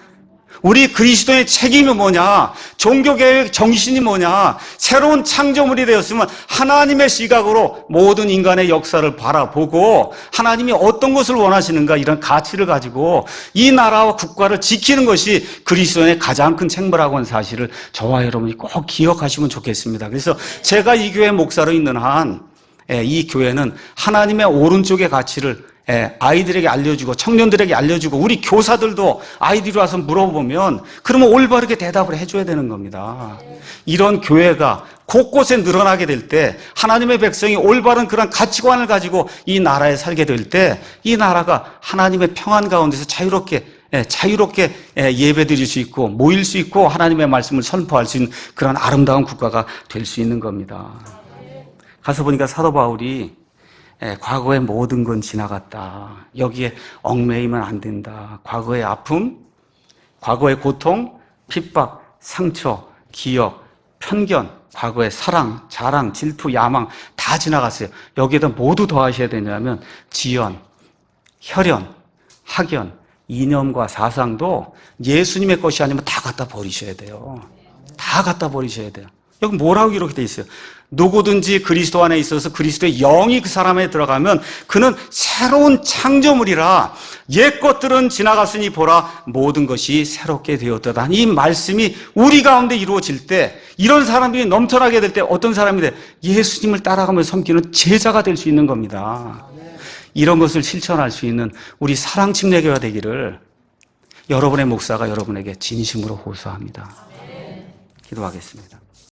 우리 그리스도의 책임이 뭐냐? 종교개혁 정신이 뭐냐? 새로운 창조물이 되었으면 하나님의 시각으로 모든 인간의 역사를 바라보고 하나님이 어떤 것을 원하시는가 이런 가치를 가지고 이 나라와 국가를 지키는 것이 그리스도의 가장 큰 책무라고 하는 사실을 저와 여러분이 꼭 기억하시면 좋겠습니다. 그래서 제가 이 교회 목사로 있는 한 이 교회는 하나님의 오른쪽의 가치를 아이들에게 알려주고 청년들에게 알려주고 우리 교사들도 아이들이 와서 물어보면 그러면 올바르게 대답을 해줘야 되는 겁니다. 이런 교회가 곳곳에 늘어나게 될 때 하나님의 백성이 올바른 그런 가치관을 가지고 이 나라에 살게 될 때 이 나라가 하나님의 평안 가운데서 자유롭게 예배드릴 수 있고 모일 수 있고 하나님의 말씀을 선포할 수 있는 그런 아름다운 국가가 될 수 있는 겁니다. 가서 보니까 사도 바울이 과거의 모든 건 지나갔다. 여기에 얽매이면 안 된다. 과거의 아픔, 과거의 고통, 핍박, 상처, 기억, 편견, 과거의 사랑, 자랑, 질투, 야망 다 지나갔어요. 여기에다 모두 더하셔야 되냐면 지연, 혈연, 학연, 이념과 사상도 예수님의 것이 아니면 다 갖다 버리셔야 돼요. 다 갖다 버리셔야 돼요. 여기 뭐라고 이렇게 돼 있어요? 누구든지 그리스도 안에 있어서 그리스도의 영이 그 사람에 들어가면 그는 새로운 창조물이라 옛 것들은 지나갔으니 보라 모든 것이 새롭게 되었도다. 이 말씀이 우리 가운데 이루어질 때 이런 사람들이 넘쳐나게 될 때 어떤 사람이 돼? 예수님을 따라가며 섬기는 제자가 될 수 있는 겁니다. 이런 것을 실천할 수 있는 우리 사랑 침례교회가 되기를 여러분의 목사가 여러분에게 진심으로 호소합니다. 기도하겠습니다.